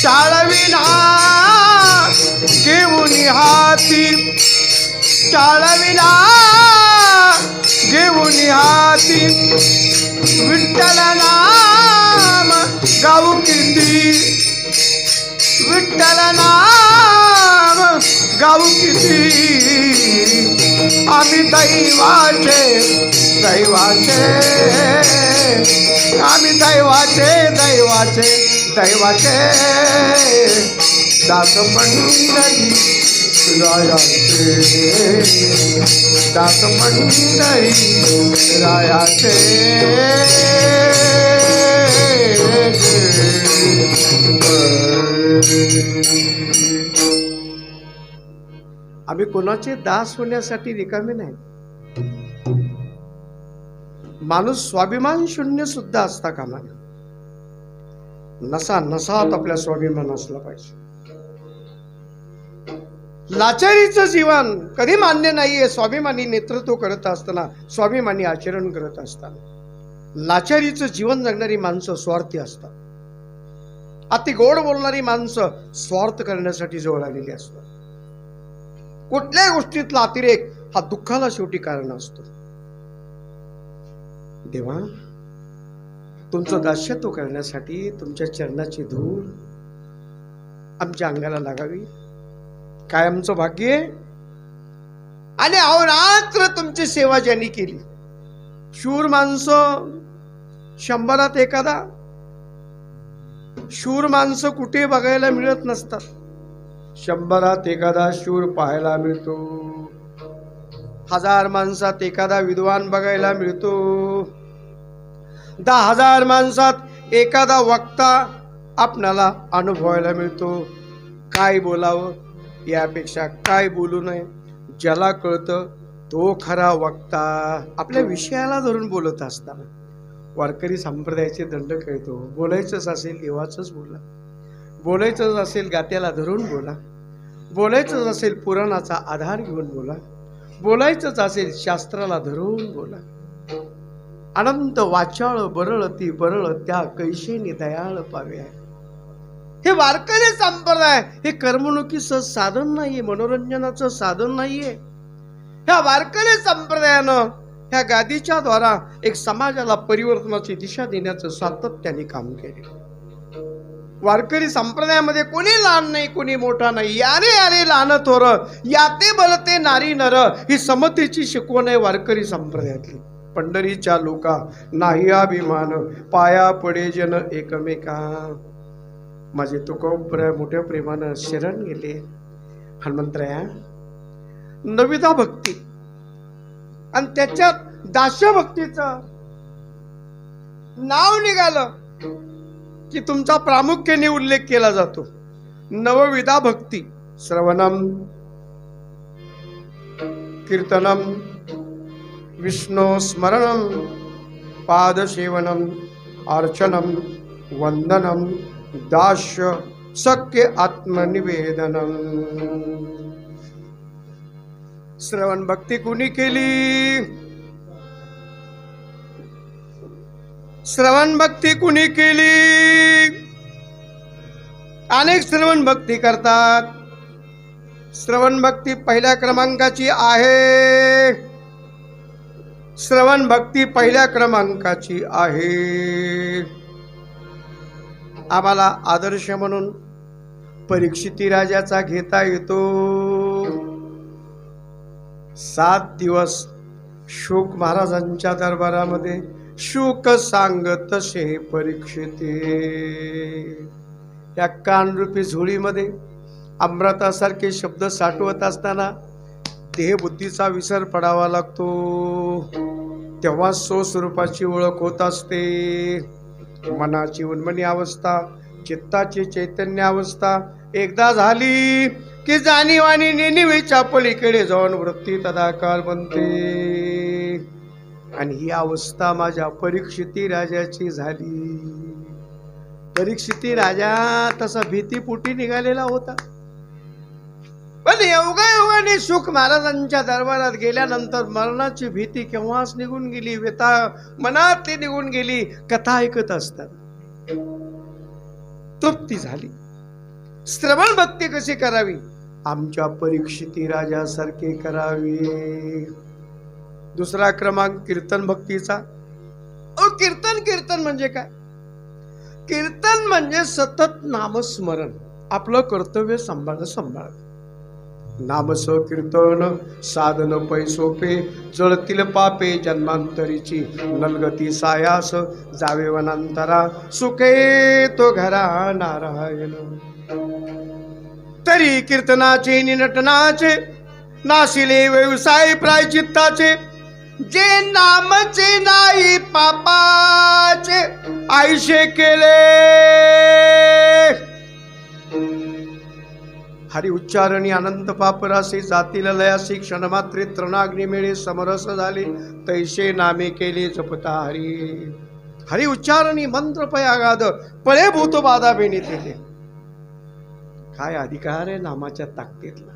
टाळविना घेऊन हाती, टाळविना घेऊन हाती, विठ्ठल नाम गाऊ किती, विठ्ठल नाम गाऊ किती, आम्ही दैवाचे दैवाचे, आम्ही दैवाचे दैवाचे दैवाचे दास मंडळी रायाचे, दास मंडळी रायाचे. आम्ही कोणाचे दास होण्यासाठी रिकामे नाही. माणूस स्वाभिमान शून्य सुद्धा असता कामा नये. नसा नसात आपल्या स्वाभिमान असला पाहिजे. लाचारीचं जीवन कधी मान्य नाहीये. स्वाभिमानी नेतृत्व करत असताना, स्वाभिमानी आचरण करत असताना लाचारीचं जीवन जगणारी माणसं स्वार्थी असतात. अति गोड बोलणारी माणसं स्वार्थ करण्यासाठी जवळ आलेली असतात. कुठल्याही गोष्टीतला अतिरेक हा दुःखाला शेवटी कारण असतो. देवा, तुमचं दास्यत्व करण्यासाठी तुमच्या चरणाची धूळ आमच्या अंगाला लागावी, काय आमचं भाग्य आहे. आणि अहोरात्र तुमची सेवा ज्यांनी केली, शूर माणसं 100त एखादा, शूर माणसं कुठे बघायला मिळत नसतात. 100त एखादा शूर पाहायला मिळतो. 1000 माणसात एखादा विद्वान बघायला मिळतो. 10,000 माणसात एखादा वक्ता आपणाला अनुभवायला मिळतो. काय बोलावं यापेक्षा काय बोलू नये, ज्याला कळतं तो खरा वक्ता. आपल्या विषयाला धरून बोलत असताना वारकरी संप्रदायाचे दंड कळतो. बोलायचंच असेल देवाचंच बोला, बोलायचंच असेल गात्याला धरून बोला, बोलायचंच असेल पुराणाचा आधार घेऊन बोला, बोलायचंच असेल शास्त्राला धरून बोला. अनंत वाचाळ बरळ ती बरळ त्या कैशेने दयाळ पावे. हे वारकरी संप्रदाय हे करमणुकीचं साधन नाहीये, मनोरंजनाचं साधन नाहीये. ह्या वारकरी संप्रदायानं ह्या गादीच्या द्वारा एक समाजाला परिवर्तनाची दिशा देण्याचं सातत्याने काम केले. वारकरी संप्रदायामध्ये कोणी लहान नाही, कोणी मोठा नाही. यारे यारे लहान थोर, याते बलते नारी नर, ही समतेची शिकवण आहे वारकरी संप्रदायातली. पंढरीच्या लोका नाही अभिमान, पाया पडे जन एकमेका. माझे तुकोबराय मोठ्या प्रेमानं शरण गेले. हनुमंतराया, नविदा भक्ती आणि त्याच्यात दास्यभक्तीचं नाव निघालं की तुमचा प्रामुख्याने उल्लेख केला जातो. नवविधा भक्ती, श्रवणम, कीर्तनम, विष्णु स्मरणम, पादसेवनम, अर्चनम, वंदनम, दास्य, सख्य आत्मनिवेदनम. श्रवण भक्ती कुणी केली? श्रवण भक्ती कुणी केली? अनेक श्रवण भक्ती करतात. श्रवण भक्ती पहिल्या क्रमांकाची आहे. श्रवण भक्ती पहिल्या क्रमांकाची आहे. आम्हाला आदर्श म्हणून परीक्षिती राजाचा घेता येतो. 7 दिवस शुक महाराजांच्या दरबारामध्ये शुक सांगत शे परीक्षिती. या कानरूपी झोळीमध्ये अमृतासारखे शब्द साठवत असताना देहबुद्धीचा विसर पडावा लागतो. तेव्हा स्वस्वरूपाची ओळख होत असते. मनाची उन्मनी अवस्था, चित्ताची चैतन्य अवस्था एकदा झाली की जाणीव आणि नेणिवेच्या पलीकडे जाऊन वृत्ती तदाकाळ बनते. आणि ही अवस्था माझ्या परीक्षिती राजाची झाली. परीक्षिती राजा तसा भीतीपोटी निघालेला होता, पण योगायोगाने सुख महाराजांच्या दरबारात गेल्यानंतर मरणाची भीती केव्हाच निघून गेली, व्यथा मनातली निघून गेली. कथा ऐकत असतात तृप्ती झाली. श्रवण भक्ती कशी करावी? आमच्या परीक्षिती राजासारखे करावी. दुसरा क्रमांक कीर्तन भक्तीचा. कीर्तन म्हणजे काय? कीर्तन म्हणजे सतत नामस्मरण, आपलं कर्तव्य सांभाळ. नामस कीर्तन साधन पैसोपे, जळतील पापे जन्मांतरीची, नलगती सायास जावे वनांतरा, सुखे तो घरा नारायण. तरी कीर्तनाचे निनटनाचे, नाशिले व्यवसाय प्रायचित्ताचे, जे नामचे नाही पापाचे, आयुष्य केले. हरि उच्चारणी अनंत पापरासी, जातील लयासी, क्षणमात्रे तृणाग्नी मिळे समरस झाले, तैसे नामे केले जपता हरी. हरि उच्चारणी मंत्र पयागाद, पळे भूत बाधा बेनीत येते. काय अधिकार आहे नामाच्या ताकदीतला.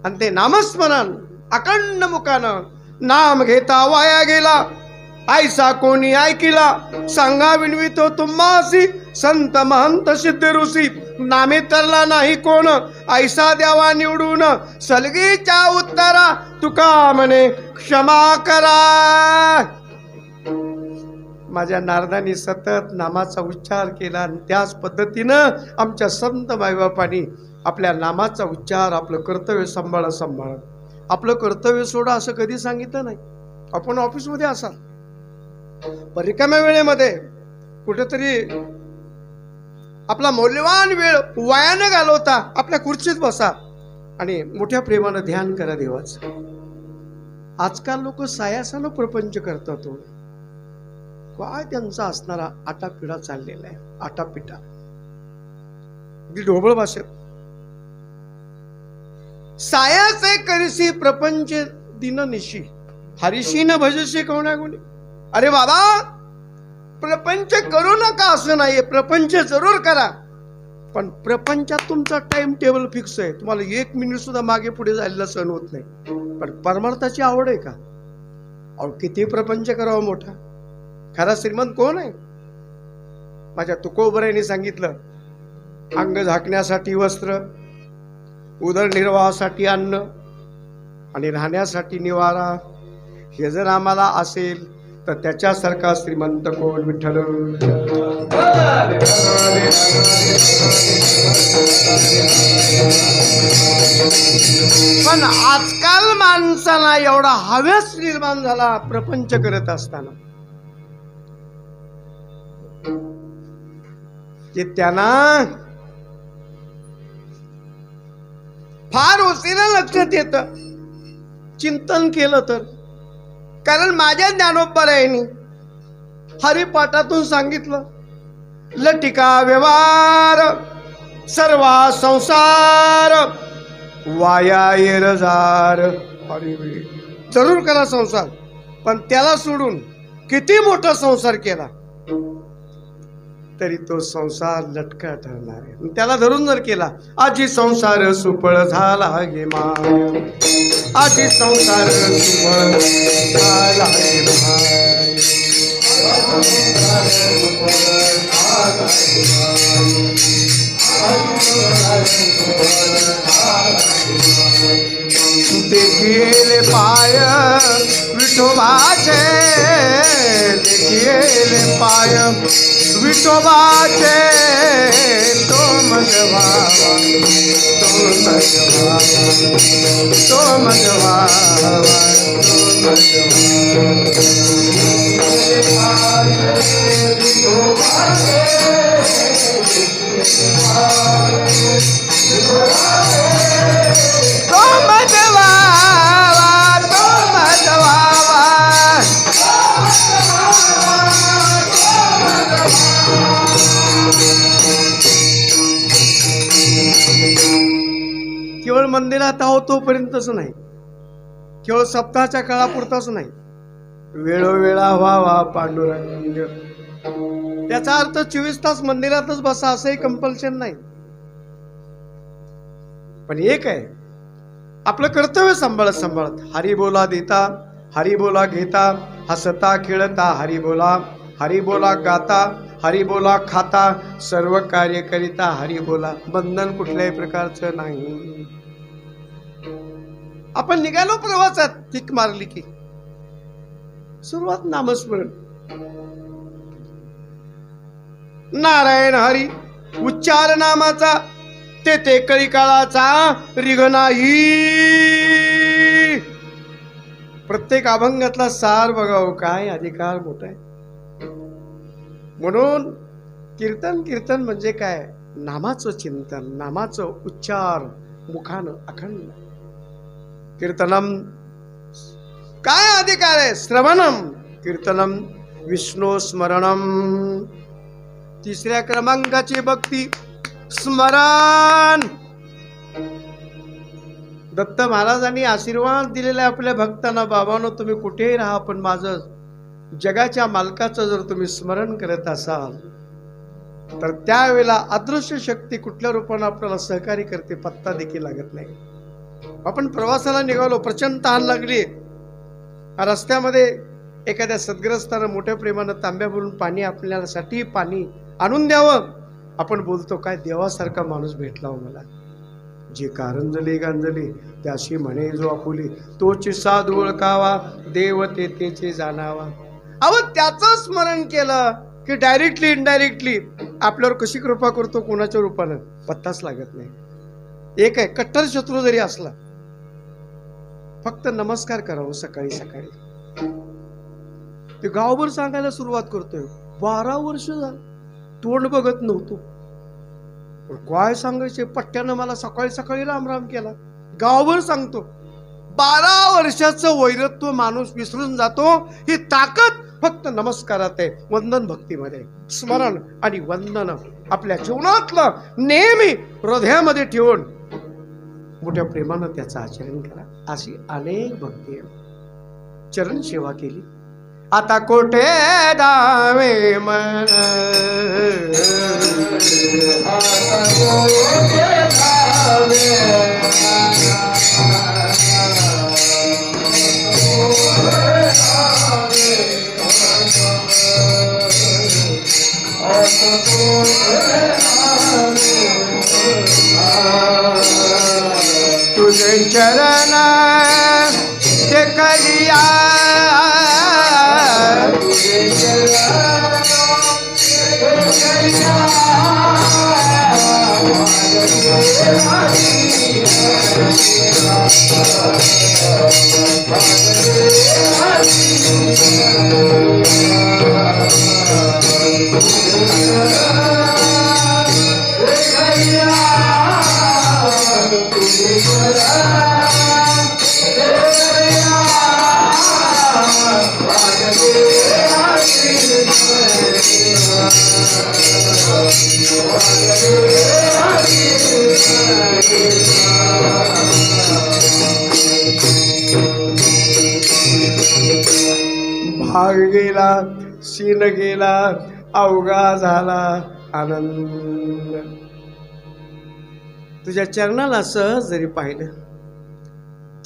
आणि ते नामस्मरण अखंड मुखानं नाम घेता वाया गेला, ऐसा कोणी ऐकिला, सांगा विनवितो तुम्हासी, संत महंत सिद्ध ऋषी, नामे तरला नाही कोण, ऐसा द्यावा निवडून, सलगीच्या उत्तरा तुका म्हणे क्षमा करा. माझ्या नारदांनी सतत नामाचा उच्चार केला आणि त्याच पद्धतीनं आमच्या संत मायबापांनी आपल्या नामाचा उच्चार, आपलं कर्तव्य सांभाळ. आपलं कर्तव्य सोडा असं कधी सांगितलं नाही. आपण ऑफिसमध्ये असाल, रिकाम्या वेळेमध्ये कुठेतरी आपला मौल्यवान वेळ वायाने घालवता आपल्या खुर्चीत बसा आणि मोठ्या प्रेमानं ध्यान करा देवाचं. आजकाल लोक सायासानं प्रपंच करतात. काय त्यांचा असणारा आटापिडा चाललेला आहे, आटापिटा ढोबळ भाषेत. सायाचे करिसी प्रपंच दिननिशी, हरिशी न भजशी कोणा गुणी. अरे बाबा, प्रपंच करू नका असं नाही, प्रपंच जरूर करा, पण प्रपंचात तुमचा टाइम टेबल फिक्स आहे. तुम्हाला 1 मिनिट सुद्धा मागे पुढे जायला सहन होत नाही. पण परमार्थाची आवड आहे का? अहो, किती प्रपंच करावा मोठा. खरा श्रीमंत कोण आहे? माझ्या तुकोबरायांनी सांगितलं, अंग झाकण्यासाठी वस्त्र, उदरनिर्वाहासाठी अन्न आणि राहण्यासाठी निवारा, हे जर आम्हाला असेल तर त्याच्यासारखा श्रीमंत कोण? विठ्ठल. पण आजकाल माणसाला एवढा हव्यास निर्माण झाला प्रपंच करत असताना की त्यांना फार उशिरा लक्षात येतं चिंतन केलं तर. कारण माझ्या ज्ञानोबरायांनी हरिपाठातून सांगितलं, लटिका व्यवहार सर्वा संसार वाया येरजार. अरे जरूर करा संसार, पण त्याला सोडून किती मोठा संसार केला तरी तो संसार लटका ठरणार आहे. त्याला धरून जर केला, आजी संसार सुफळ झाला गे माय, आजी संसार सुफळ झाला गे माय, देखिले पाय विठोबाचे, देखिले पाय विठोबाचे, तो मज व्हावा, तो मज व्हावा, तो मज व्हावा, तो मज केवळ मंदिरात आहो तोपर्यंतच नाही, केवळ सप्ताहाच्या काळापुरताच नाही, वेळोवेळा व्हावा पांडुरंग. त्याचा अर्थ 24 तास मंदिरातच बसा असंही कंपल्शन नाही, पण एक आहे आपलं कर्तव्य सांभाळत सांभाळत हरी बोला देता, हरी बोला घेता, हसता खेळता हरी बोला, हरी बोला गाता, हरी बोला खाता, सर्व कार्य करिता हरी बोला. बंधन कुठल्याही प्रकारचं नाही. आपण निघालो प्रवासात, किक मारली की सुरुवात नामस्मरण. नारायण हरी उच्चार नामाचा, ते कळी काळाचा रिग नाही. प्रत्येक अभंगातला सार बघावं, काय अधिकार मोठा आहे. म्हणून कीर्तन म्हणजे काय? नामाचं चिंतन, नामाचं उच्चार मुखानं अखंड. कीर्तनम काय अधिकार आहे? श्रवणम कीर्तनम विष्णू स्मरणम. तिसऱ्या क्रमांकाची भक्ती स्मरण. दत्त महाराजांनी आशीर्वाद दिलेला आपल्या भक्तांना, बाबांनो तुम्ही कुठेही राहा पण माझं जगाच्या मालकाचं जर तुम्ही स्मरण करत असाल तर त्यावेळेला अदृश्य शक्ती कुठल्या रूपाने आपल्याला सहकार्य करते पत्ता देखील लागत नाही. आपण प्रवासाला निघालो, प्रचंड तहान लागली, रस्त्यामध्ये एखाद्या सद्ग्रस्तानं मोठ्या प्रेमानं तांब्या भरून पाणी आपल्यासाठी पाणी आणून द्यावं. आपण बोलतो काय देवासारखा माणूस भेटला हो मला. जे कारंजले गांजले त्याशी म्हणे जो आपुले, तोची साधू ओळखावा देव तेचे जाणावा. अहो त्याचं स्मरण केलं की डायरेक्टली इनडायरेक्टली आपल्यावर कशी कृपा करतो कोणाच्या रूपानं पत्ताच लागत नाही. एक आहे, कट्टर शत्रू जरी असला फक्त नमस्कार करावं सकाळी सकाळी. ते गावभर सांगायला सुरुवात करतोय. 12 वर्ष झालं तोंड बघत नव्हतो, पण काय सांगायचे, पट्ट्यानं मला सकाळी सकाळी राम राम केला. गावभर सांगतो. 12 वर्षाचं वैरत्व माणूस विसरून जातो. ही ताकद फक्त नमस्कारात आहे, वंदन भक्तीमध्ये. स्मरण आणि वंदन आपल्या जीवनातलं नेहमी हृदयामध्ये ठेवून मोठ्या प्रेमानं त्याचं आचरण करा. अशी अनेक भक्ती आहे. चरण सेवा केली. आता कोठे दावे मन, तुझे चरण ते कलिया, तुझे चरण भाग गेला, सीन गेला, अवघा झाला आनंद. तुझ्या चरणाला सहज जरी पाहिलं,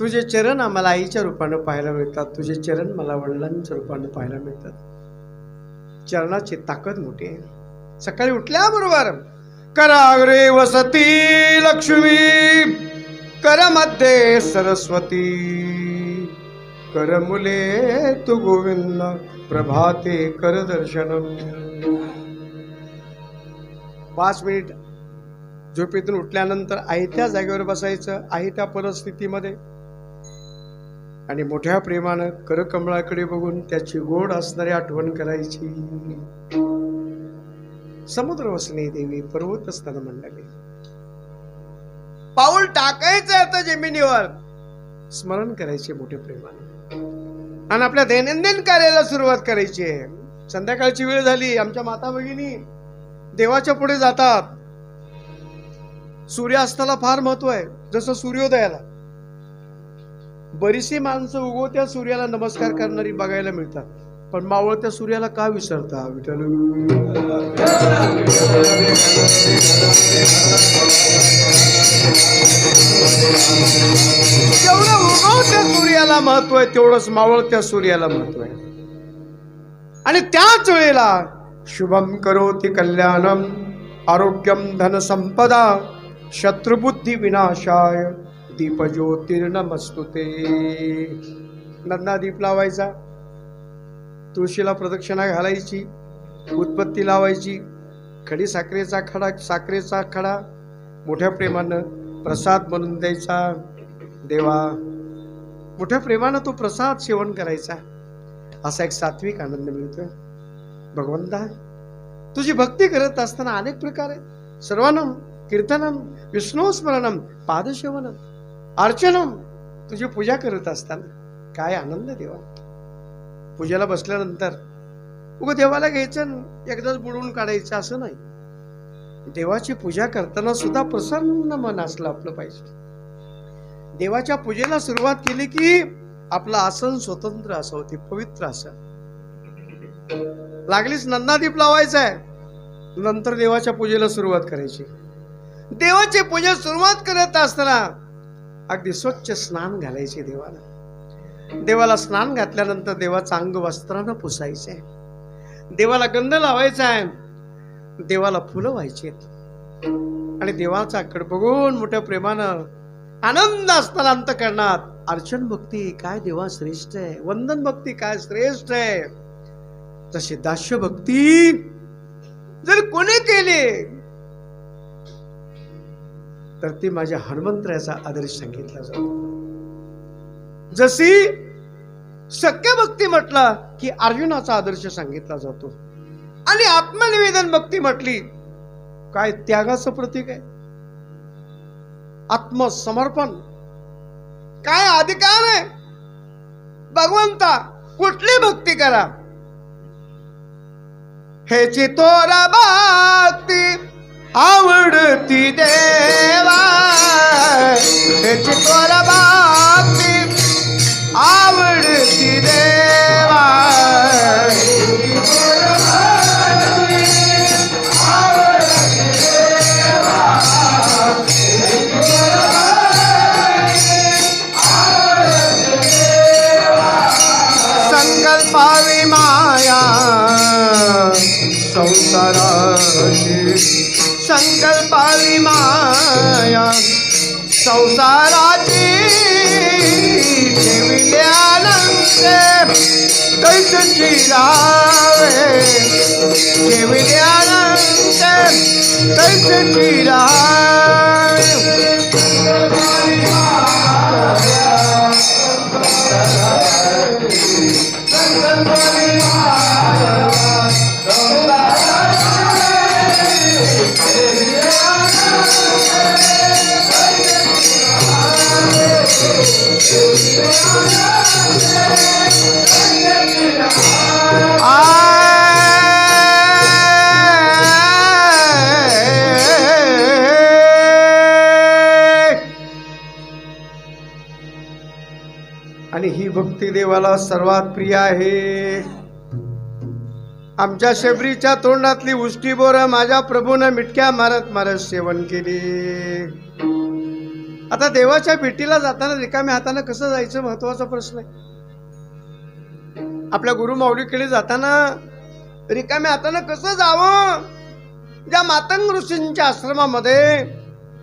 तुझे चरण आम्हाला आईच्या रूपानं पाहायला मिळतात, तुझे चरण मला वडिलांच्या रूपानं पाहायला मिळतात. चरणाची ताकद मोठी आहे. सकाळी उठल्याबरोबर कराग्रे वसती लक्ष्मी, कर मध्ये सरस्वती, कर मुले तू गोविंद, प्रभाते कर दर्शनम. 5 मिनिट झोपेतून उठल्यानंतर आहे त्या जागेवर बसायचं, आहे त्या परिस्थितीमध्ये, आणि मोठ्या प्रेमानं करकमळाकडे बघून त्याची गोड असणारी आठवण करायची. समुद्र वसने देवी पर्वत असताना मंडळी, पाऊल टाकायचं आता जमिनीवर, स्मरण करायचे मोठ्या प्रेमाने आणि आपल्या दैनंदिन कार्याला सुरुवात करायची आहे. संध्याकाळची वेळ झाली, आमच्या माता भगिनी देवाच्या पुढे जातात. सूर्यास्ताला फार महत्व आहे, जसं सूर्योदयाला. बरीचशी माणसं उगवत्या सूर्याला नमस्कार करणारी बघायला मिळतात, पण मावळत्या सूर्याला का विसरता विठ्ठल? जेवढं उगवत्या सूर्याला महत्व आहे तेवढंच मावळत्या सूर्याला महत्व आहे. आणि त्याच वेळेला शुभम करोति कल्याणम आरोग्यम धन संपदा शत्रुबुद्धी विनाशाय दीप ज्योतिर्नमस्तुते. नंदा दीप लावायचा, तुळशीला प्रदक्षिणा घालायची, उत्पत्ती लावायची, खडी साखरेचा खडा मोठ्या प्रेमानं प्रसाद बनवून द्यायचा. देवा, मोठ्या प्रेमानं तो प्रसाद सेवन करायचा. असा एक सात्विक आनंद मिळतोय. भगवंता, तुझी भक्ती करत असताना अनेक प्रकार आहे. सर्वानम कीर्तनम विष्णू स्मरणम पादसेवनम अर्चनम. तुझी पूजा करत असताना काय आनंद देवा. पूजेला बसल्यानंतर उगं देवाला घ्यायचं एकदाच बुडवून काढायचं असं नाही. देवाची पूजा करताना सुद्धा प्रसन्न मन असलं आपलं पाहिजे. देवाच्या पूजेला सुरुवात केली की आपलं आसन स्वतंत्र असावं, ते पवित्र असावं. लागलीच नंदादीप लावायचा आहे, नंतर देवाच्या पूजेला सुरुवात करायची. देवाची पूजा सुरुवात करत असताना अगदी स्वच्छ स्नान घालायचे देवाला. देवाला स्नान घातल्यानंतर देवाचं अंग वस्त्रानं पुसायचं आहे. देवाला गंध लावायचा आहे, देवाला फुलं व्हायची आणि देवाचा कडे बघून मोठ्या प्रेमानं आनंद असताना अंतःकरणात अर्चन भक्ती काय देवा श्रेष्ठ आहे, वंदन भक्ती काय श्रेष्ठ आहे. तशी दास्य भक्ती जर कोणी केली तर ती माझ्या हनुमंतराचा आदर्श सांगितला जातो. जशी सख्य भक्ती म्हटला की अर्जुनाचा आदर्श सांगितला जातो, आणि आत्मनिवेदन भक्ती म्हटली काय त्यागाचं प्रतीक आहे. आत्मसमर्पण काय अधिकार आहे. भगवंता कुठली भक्ती करा, हेची तोरा भक्ती आवडती देवा, हेची तोरा भक्ती आवडती देवा. संकल्पावी माया संसाराची, संकल्पावी माया संसाराची, ठेविल्यानंतर कैसची रावे, ठेविल्यानंतर कैसची रावे. आणि ही भक्ती देवाला सर्वात प्रिय आहे. आमच्या शबरीच्या तोंडातली उष्टी बोर माझ्या प्रभूनं मिटक्या मारत मारत सेवन केली. आता देवाच्या भेटीला जाताना रिकाम्या हाताने कसं जायचं महत्वाचा प्रश्न आहे. आपल्या गुरु माऊलीकडे जाताना रिकाम्या हाताने कसं जावं. ज्या मातंग ऋषींच्या आश्रमामध्ये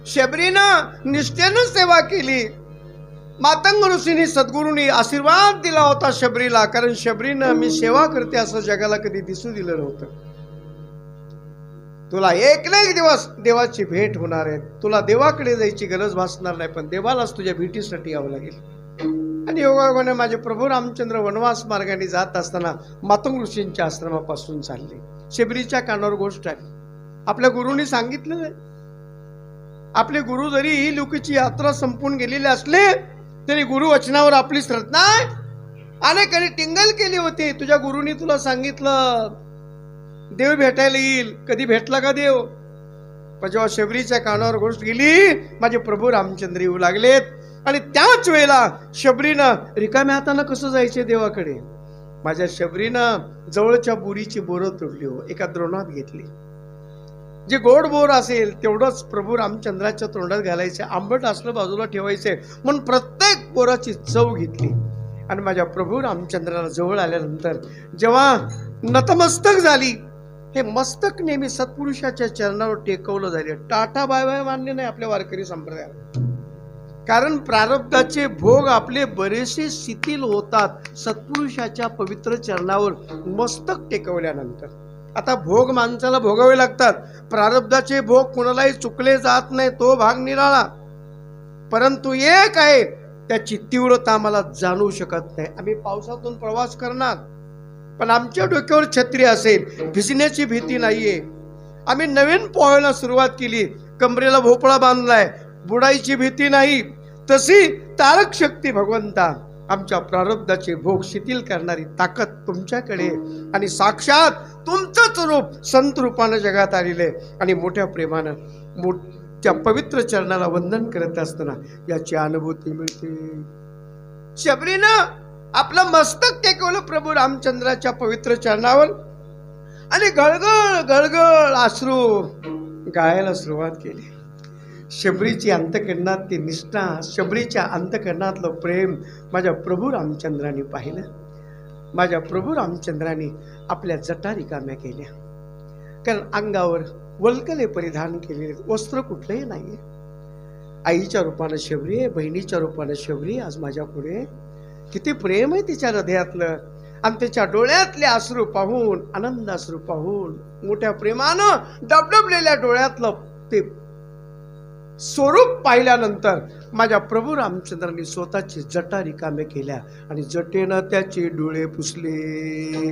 शबरीनं निष्ठेनं सेवा केली, मातंग ऋषींनी सद्गुरूंनी आशीर्वाद दिला होता शबरीला, कारण शबरीनं मी सेवा करते असं जगाला कधी दिसू दिलं नव्हतं. तुला एक ना एक दिवस देवाची भेट होणार आहे, तुला देवाकडे जायची गरज भासणार नाही, पण देवालाच तुझ्या भेटीसाठी यावं लागेल. आणि योगायोगाने माझे प्रभू रामचंद्र वनवास मार्गाने जात असताना मातंग ऋषींच्या आश्रमापासून चालले. शबरीच्या कानावर गोष्ट आहे, आपल्या गुरुंनी सांगितलं नाही. आपले गुरु जरी ही लोकीची यात्रा संपून गेलेले असले तरी गुरु वचनावर आपली श्रद्धा आहे. अनेकांनी टिंगल केली होती, तुझ्या गुरुनी तुला सांगितलं देव भेटायला येईल, कधी भेटला का देव. पण जेव्हा शबरीच्या कानावर गोष्ट गेली, माझे प्रभू रामचंद्र येऊ लागलेत. आणि त्याच वेळेला शबरीनं रिकाम्या हातानं कसं जायचे देवाकडे? माझ्या शबरीनं जवळच्या बोरीची बोरं तोडली हो, एका द्रोणात घेतली. जे गोड बोर असेल तेवढंच प्रभू रामचंद्राच्या तोंडात घालायचे, आंबट असलं बाजूला ठेवायचे, म्हणून प्रत्येक बोराची चव घेतली. आणि माझ्या प्रभू रामचंद्राला जवळ आल्यानंतर जेव्हा नतमस्तक झाली, हे मस्तक नेहमी सत्पुरुषाच्या चरणावर टेकवलं झालं. टाटा बाय बाय मान्य नाही आपल्या वारकरी संप्रदायात, कारण प्रारब्धाचे भोग आपले बरेचसे शिथिल होतात सत्पुरुषाच्या पवित्र चरणावर मस्तक टेकवल्यानंतर. आता भोग माणसाला भोगावे लागतात, प्रारब्धाचे भोग कोणालाही चुकले जात नाही, तो भाग निराळा. परंतु एक आहे, त्याची तीव्रता आम्हाला जाणवू शकत नाही. आम्ही पावसातून प्रवास करणार, पण आमच्या डोक्यावर छत्री असेल, भिजण्याची भीती नाहीये. आम्ही नवीन पोहायला सुरुवात केली, कमरेला भोपळा बांधलाय, बुडायची भीती नाही. तशी तारक शक्ती भगवंता, आमच्या प्रारब्धाचे भोग शिथिल करणारी ताकद तुमच्याकडे, आणि साक्षात तुमचंच रूप संत रूपानं जगात आलेले, आणि मोठ्या प्रेमानं त्या पवित्र चरणाला वंदन करत असताना याची अनुभूती मिळते. शबरीनं आपलं मस्तक टेकवलं प्रभू रामचंद्राच्या पवित्र चरणावर, आणि गळगळ गळगळ अश्रू गायला सुरुवात केली. शबरीची अंतःकरणातली निष्ठा, शबरीच्या अंतःकरणातलं प्रेम माझ्या प्रभू रामचंद्राने पाहिलं. माझ्या प्रभू रामचंद्राने आपल्या जटा रिकाम्या केल्या, कारण अंगावर वल्कले परिधान केलेले, वस्त्र कुठलंही नाहीये. आईच्या रूपानं शबरी आहे, बहिणीच्या रूपानं शबरी आज माझ्या पुढे. किती प्रेम आहे तिच्या हृदयातलं, आणि त्याच्या डोळ्यातले अश्रू पाहून, आनंद अश्रू पाहून, मोठ्या प्रेमानं डबडबलेल्या डोळ्यातलं ते स्वरूप पाहिल्यानंतर माझ्या प्रभू रामचंद्रांनी स्वतःची जटा रिकामे केल्या, आणि जटेनं त्याचे डोळे पुसले.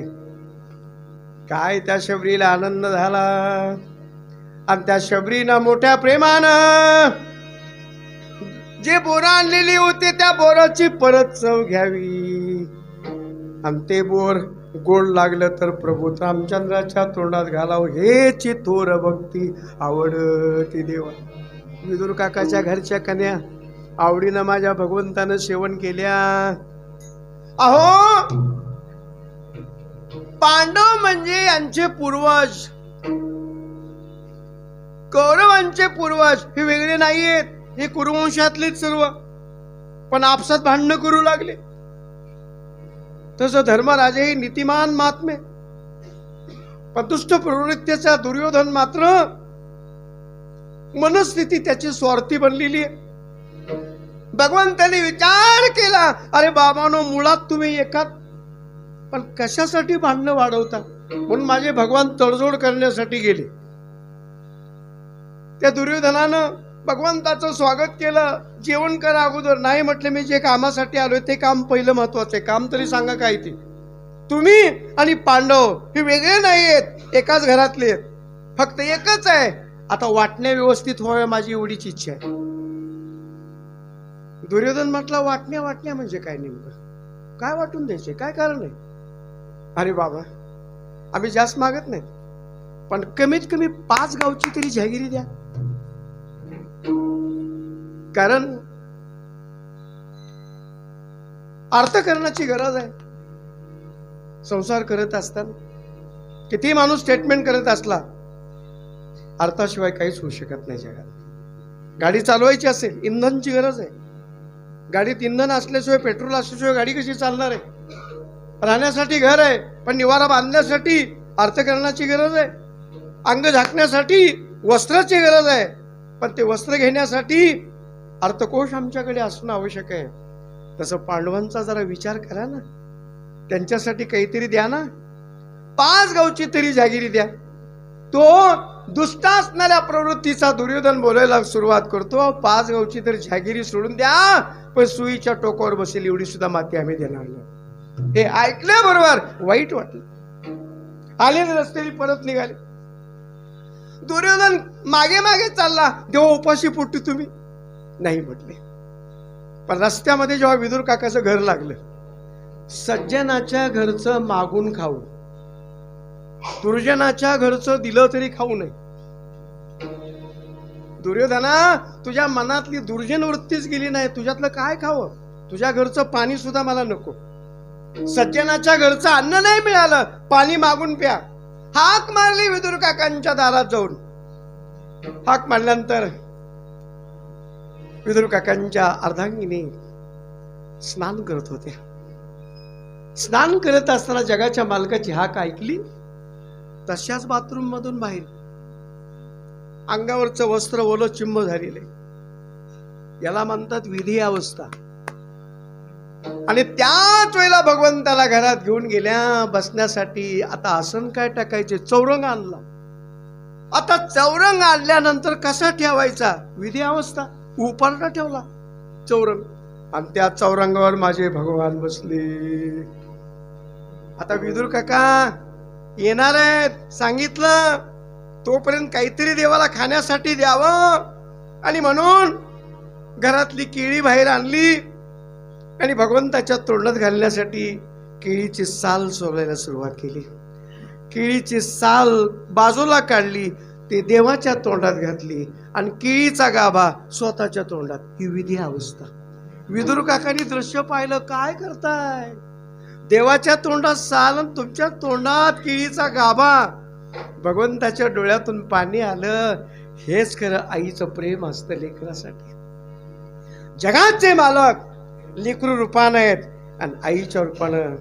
काय त्या शबरीला आनंद झाला, आणि त्या शबरीनं मोठ्या प्रेमानं जे बोरं आणलेली होते त्या बोराची परत चव घ्यावी, आणि ते बोर गोड लागलं तर प्रभू रामचंद्राच्या तोंडात घालावं, हेच थोर भक्ती आवडती देवा. विदुर काकाच्या घरच्या कन्या आवडीनं माझ्या भगवंतानं सेवन केल्या. अहो, पांडव म्हणजे यांचे पूर्वज, कौरवांचे पूर्वज हे वेगळे नाहीयेत, हे कुरुवंशातलेच सर्व, पण आपसात भांडणं करू लागले. तसं धर्मराजे हे नीतिमान महात्मे, पण दुष्ट प्रवृत्तीचा दुर्योधन मात्र मनस्थिती त्याची स्वार्थी बनलेली आहे. भगवंताने विचार केला, अरे बाबांनो, मुळात तुम्ही एकात, पण कशासाठी भांडणं वाढवता? म्हणून माझे भगवान तडजोड करण्यासाठी गेले. त्या दुर्योधनानं भगवंताचं स्वागत केलं, जेवण करा अगोदर. नाही म्हटले, मी जे कामासाठी आलोय ते काम पहिलं महत्वाचं आहे. काम तरी सांगा काय ते. तुम्ही आणि पांडव हे वेगळे नाहीयेत, एकाच घरातले, फक्त एकच आहे. आता वाटण्या व्यवस्थित व्हाव्या, माझी एवढीच इच्छा आहे. दुर्योधन म्हटला, वाटण्या म्हणजे काय? नेमकं काय वाटून द्यायचे? काय कारण आहे? अरे बाबा, आम्ही जास्त मागत नाही, पण कमीत कमी 5 गावची तरी जहागिरी द्या. कारण अर्थकरणाची गरज आहे. संसार करत असताना किती माणूस स्टेटमेंट करत असला, अर्थाशिवाय काहीच होऊ शकत नाही जगात. गाडी चालवायची असेल, इंधनची गरज आहे. गाडीत इंधन असल्याशिवाय, पेट्रोल असल्याशिवाय गाडी कशी चालणार आहे? राहण्यासाठी घर आहे, पण निवारा बांधण्यासाठी अर्थकरणाची गरज आहे. अंग झाकण्यासाठी वस्त्राची गरज आहे, पण ते वस्त्र घेण्यासाठी अर्थकोश आमच्याकडे असणं आवश्यक आहे. तसं पांडवांचा जरा विचार करा ना, त्यांच्यासाठी काहीतरी द्या ना. 5 गावची तरी जागिरी द्या. तो दुष्ट असणाऱ्या प्रवृत्तीचा दुर्योधन बोलायला सुरुवात करतो, 5 गावची तरी जागिरी सोडून द्या, पण सुईच्या टोकावर बसेल एवढी सुद्धा माती आम्ही देणार नाही. हे ऐकल्याबरोबर वाईट वाटलं. आले रस्त्याने परत निघाले. दुर्योधन मागे मागे चालला, देवा उपाशी पोटी तुम्ही नाही म्हटले. पण रस्त्यामध्ये जेव्हा विदुर काकाचं घर लागलं, सज्जनाच्या घरचं मागून खाऊ, दुर्जनाच्या घरचं दिलं तरी खाऊ नये. दुर्योधना, तुझ्या मनातली दुर्जन वृत्तीच गेली नाही. तुझ्यातलं काय खावं? तुझ्या घरचं पाणी सुद्धा मला नको. सज्जनाच्या घरचं अन्न नाही मिळालं, पाणी मागून प्या. हाक मारली विदुर काकांच्या दारात जाऊन. हाक मारल्यानंतर विदुर काकांच्या अर्धांगिनी स्नान करत होत्या. स्नान करत असताना जगाच्या मालकाची हाक ऐकली. तशाच बाथरूम मधून बाहेर अंगावरचं वस्त्र ओलं चिंब झालेले, याला म्हणतात विधी अवस्था. आणि त्याच वेळेला भगवंताला घरात घेऊन गेल्या बसण्यासाठी. आता आसन काय टाकायचे? चौरंग आणला. आता चौरंग आणल्यानंतर कसा ठेवायचा? विधी अवस्था. उपारटा ठेवला चौरंग, आणि त्या चौरंगावर माझे भगवान बसले. आता विदुर काका येणार आहेत, सांगितलं तोपर्यंत काहीतरी देवाला खाण्यासाठी द्यावं, आणि म्हणून घरातली केळी बाहेर आणली आणि भगवंताच्या तोंडात घालण्यासाठी केळीची साल सोलायला सुरुवात केली. केळीची साल बाजूला काढली, ते देवाच्या तोंडात घातली, आणि केळीचा गाभा स्वतःच्या तोंडात. ही विधी अवस्था. विदुर काकांनी दृश्य पाहिलं. काय करताय? देवाच्या तोंडात साल आणि तुमच्या तोंडात केळीचा गाभा. भगवंताच्या डोळ्यातून पाणी आलं. हेच खरं आईचं प्रेम असतं लेकरासाठी. जगाचे मालक लेकरू रूपानं आहेत, आणि आईच्या रूपानं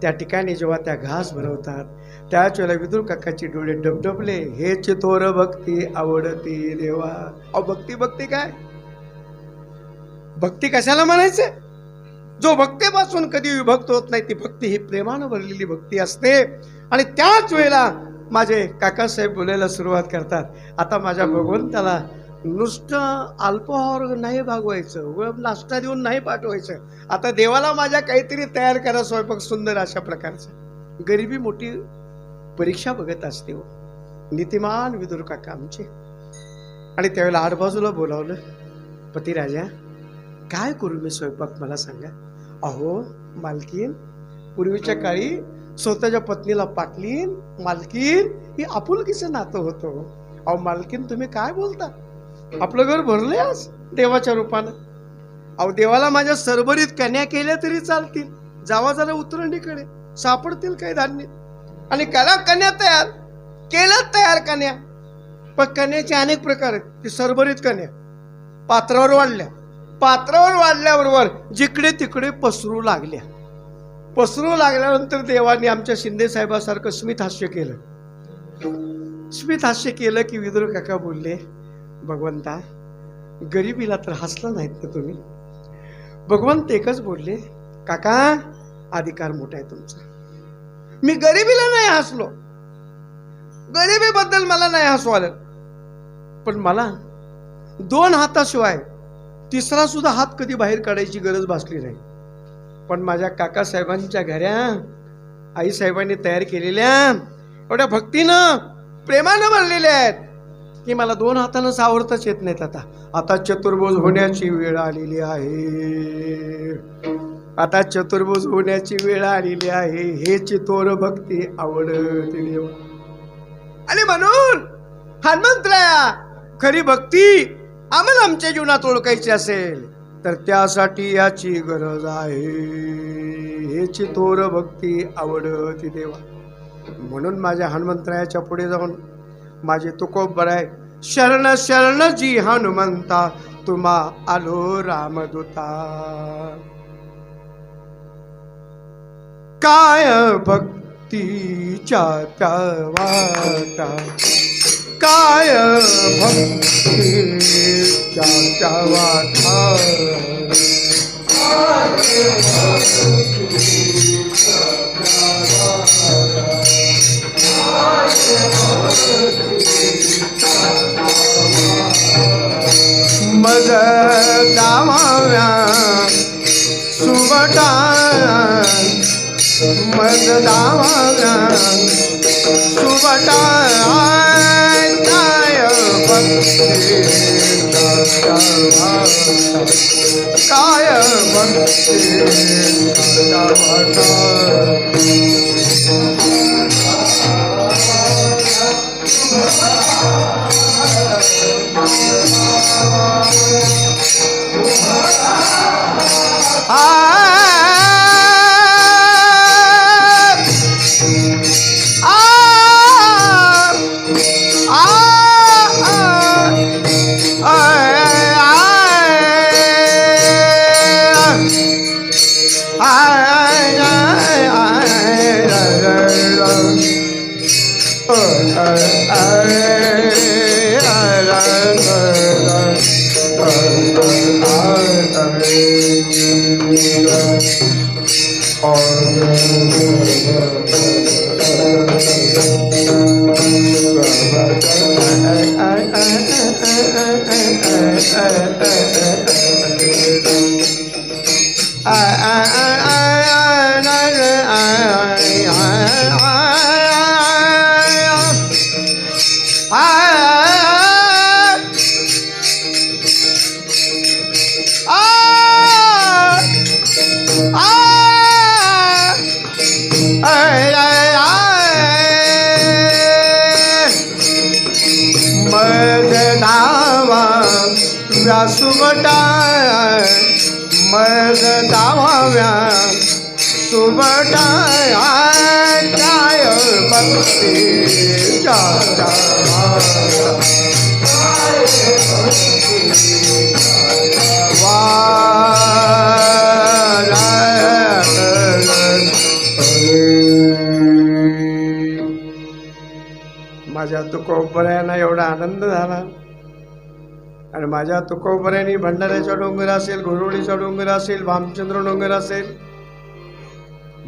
त्या ठिकाणी जेव्हा त्या घास भरवतात त्याच वेळेला विदुर काकाचे डोळे डबडबले. हे चितोर भक्ती आवडती देवा. अहो भक्ती भक्ती काय? भक्ती कशाला म्हणायचे? जो भक्तीपासून कधी विभक्त होत नाही ती भक्ती ही प्रेमानं भरलेली भक्ती असते. आणि त्याच वेळेला माझे काकासाहेब बोलायला सुरुवात करतात. आता माझ्या भगवंताला नुसतं अल्पहार नाही भागवायचं, व नाश्ता देऊन नाही पाठवायचं. आता देवाला माझ्या काहीतरी तयार करा स्वयंपाक सुंदर अशा प्रकारचं. गरिबी मोठी परीक्षा बघत असते हो नीतिमान विदुर काका आमचे. आणि त्यावेळेला आडबाजूला बोलावलं. पतिराजा, काय करू मी स्वयंपाक मला सांगा. अहो मालकीन, पूर्वीच्या काळी स्वतःच्या पत्नीला पाटलीन मालकीन ही आपुलकीचं नातं होतं. अहो मालकीन, तुम्ही काय बोलता? आपलं घर भरलंय आज देवाच्या रूपानं. अहो देवाला माझ्या सरभरीत कन्या केल्या तरी चालतील. जावा जरा उतरंडीकडे, सापडतील काही धान्य. आणि करा कन्या तयार. केलं तयार कन्या. पण कन्याचे अनेक प्रकार आहेत. ती सरभरीत कन्या पात्रावर वाढल्या. पात्रावर वाढल्याबरोबर जिकडे तिकडे पसरू लागल्या. पसरू लागल्यानंतर देवाने आमच्या शिंदे साहेबासारखं स्मित हास्य केलं. स्मित हास्य केलं की विदुर काका बोलले, भगवंता गरिबीला तर हसला नाहीत ना तुम्ही. भगवंत एकच बोलले, काका अधिकार मोठा आहे तुमचा. मी गरिबीला नाही हसलो, गरिबीबद्दल मला नाही हसू आलं. पण मला दोन हाताशिवाय तिसरा सुद्धा हात कधी बाहेर काढायची गरज भासली नाही. पण माझ्या काकासाहेबांच्या घऱ्या आईसाहेबांनी तयार केलेल्या एवढ्या भक्तीनं प्रेमानं भरलेल्या आहेत की मला दोन हातानं सावरताच येत नाहीत. आता चतुर्भुज होण्याची वेळ आलेली आहे. आता चतुर्भुज होण्याची वेळ आलेली आहे. हे चितोर भक्ती आवडते देव. आणि म्हणून हनुमंतराया, खरी भक्ती आम्हाला आमच्या जीवनात ओळखायची असेल तर त्यासाठी याची गरज आहे. हे चितोर भक्ती आवडती देवा. म्हणून माझ्या हनुमंतरायाच्या पुढे जाऊन माझे तुकोबर आहे, शरण शरण जी हनुमंता तुम्हा आलो रामदूता. काय भक्तीच्या त्या वाटा, काय भक्तीच्या त्या वाटा, मज दामाव्या सुबटा, मज दामाव्या सुबटा. काय भक्तीचा काय भक्तीचा वाटा. सुबटा मग दाव्या सुबटा काय भक्ती माझ्या तुकोबऱ्यांना एवढा आनंद झाला. आणि माझ्या तुकोबऱ्यांनी भंडाऱ्याचा डोंगर असेल, घोरवडीचा डोंगर असेल, भामचंद्र डोंगर असेल,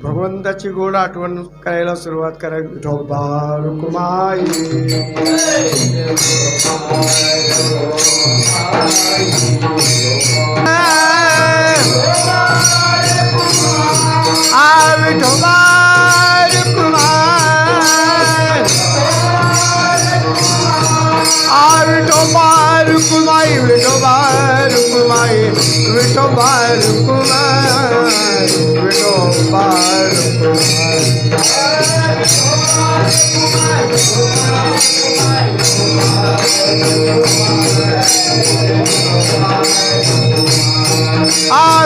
भगवंताची गोड आठवण करायला सुरुवात करा. विठोबा रुक्माई विठोबा विठोबा रुक्माई विठोबा रुक्माई विठोबा रुक्माई विठोबा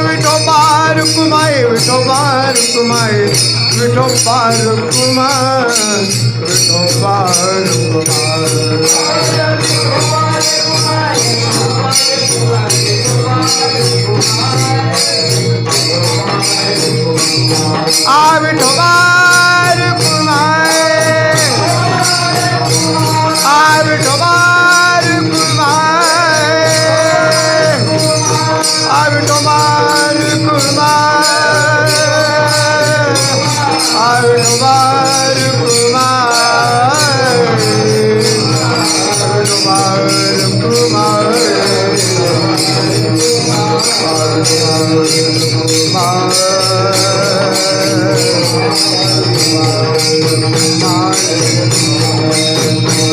विठोबा रुक्माई विठोबा रुक्माई विठोबा रुक्माई विठोबा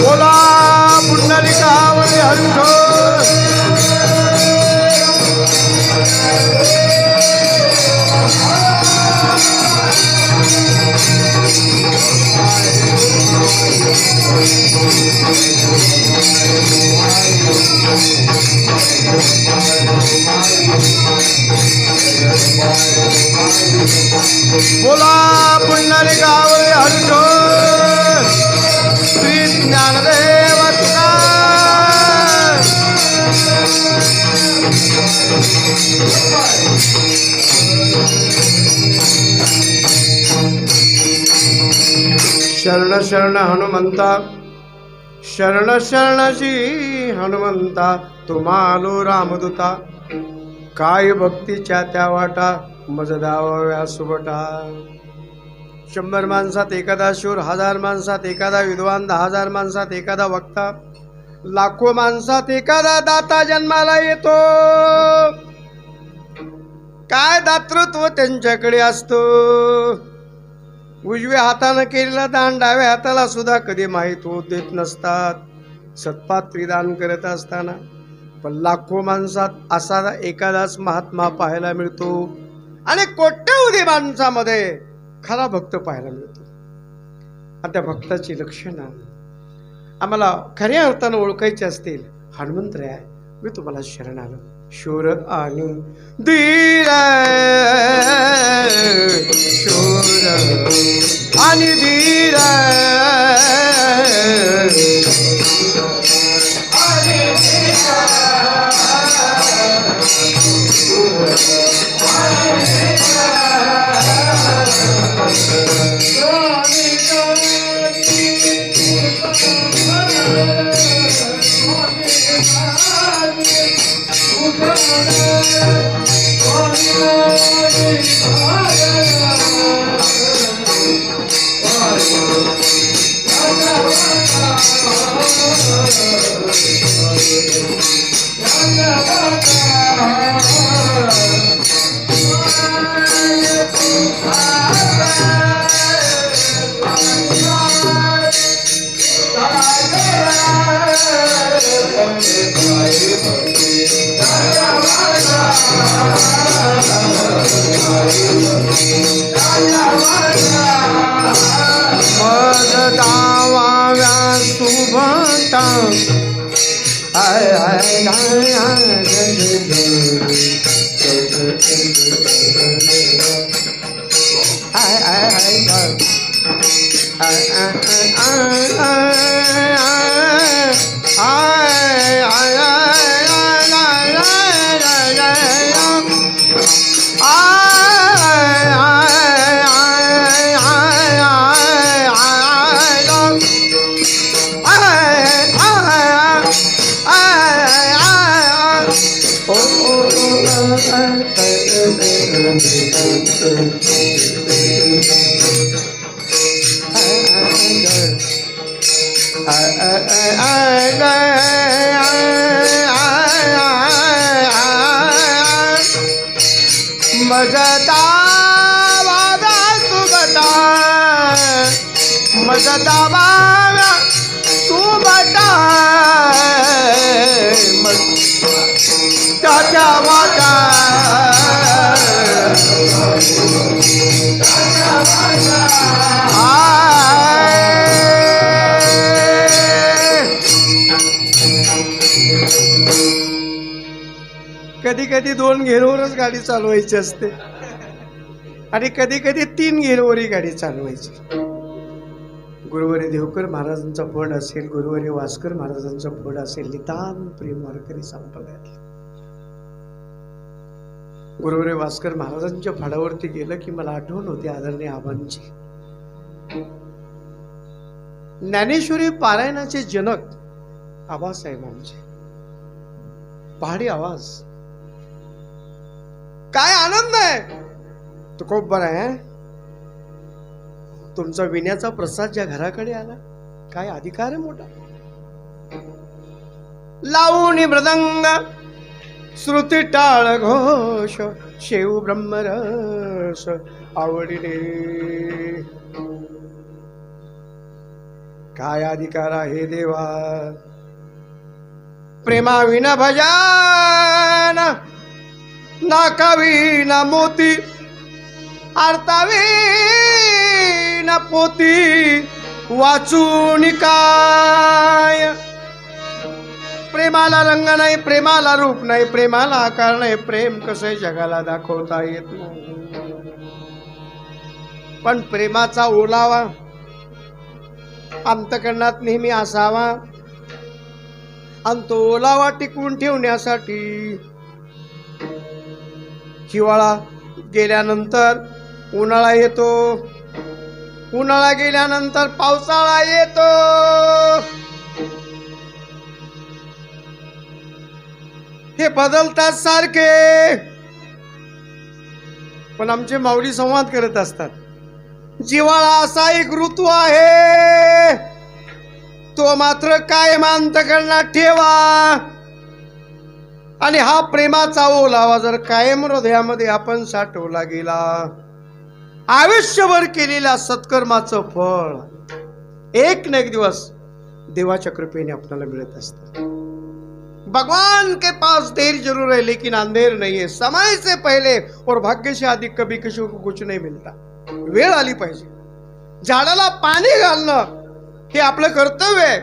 बोला पुंडलिकावरी हरिठो बोला पुंडलिकावरी हरिठो श्री ज्ञानदेव शरण शरण हनुमंता शरण शरणजी हनुमंता तुम्हालो रामदूता काय भक्तीच्या त्या वाटा मज दाव्या सुबटा 100 माणसात एखादा शूर 1000 माणसात एखादा विद्वान 10,000 माणसात एखादा वक्ता लाखो माणसात एखादा दाता जन्माला येतो. काय दातृत्व त्यांच्याकडे असतो. उजव्या हाताने केलेला दान डाव्या हाताला सुद्धा कधी माहीत होत देत नसतात. सत्पात्री दान करत असताना पण लाखो माणसात असा एखादाच महात्मा पाहायला मिळतो आणि कोट्यवधी माणसामध्ये खरा भक्त पाहायला मिळतो. आणि त्या भक्ताची लक्षणं आम्हाला खऱ्या अर्थानं ओळखायची असतील. हनुमंतराय मी तुम्हाला शरण आलो. शूर आणि धीर शूर आणि धीर आय आय आय मजता वादा सुबटा मजता वादा सुबटा चाचा वाटा कधी कधी 2 घेरवरच गाडी चालवायची असते आणि कधी कधी 3 घेरवरही गाडी चालवायची. गुरुवारी देवकर महाराजांचा फड असेल, गुरुवारी वास्कर महाराजांचा फड असेल, नितांत प्रेम वारकरी संप्रदायातले. गुरुवारी वास्कर महाराजांच्या फडावरती गेलं की मला आठवण होती आदरणीय आबांची. ज्ञानेश्वरी पारायणाचे जनक आबासाहेब आमचे. पहाडी आवाज, काय आनंद आहे. तो खूप बरं आहे. तुमचा विण्याचा प्रसाद ज्या घराकडे आला, काय अधिकार आहे मोठा. लावून मृदंग श्रुती टाळ घोष, शेव ब्रह्मरस आवडीने. काय अधिकार आहे देवा. प्रेमा विना भजन, नाकावी ना मोती, आरतावी ना पोती, वाचून काय. प्रेमाला रंग नाही, प्रेमाला रूप नाही, प्रेमाला आकार नाही, प्रेम कसे जगाला दाखवता येत नाही. पण प्रेमाचा ओलावा अंतकरणात नेहमी असावा आणि तो ओलावा टिकवून ठेवण्यासाठी हिवाळा गेल्यानंतर उन्हाळा येतो, उन्हाळा गेल्यानंतर पावसाळा येतो. हे बदलतात सारखे, पण आमचे माऊली संवाद करत असतात. जिव्हाळा असा एक ऋतू आहे, तो मात्र कायम अंतकरणात ठेवा. आणि हा प्रेमाचा ओलावा जर कायम हृदयामध्ये आपण साठवला गेला, आयुष्यभर केलेल्या सत्कर्माचं फळ एक ना एक दिवस देवाच्या कृपेने आपल्याला मिळत असतं. भगवान के पास देर जरूर है लेकिन अंधेर नहीं है. समय से पहले और भाग्य से अधिक कभी किसी को कुछ नहीं मिलता. वेळ आली पाहिजे. झाडाला पाणी घालणं हे आपलं कर्तव्य आहे,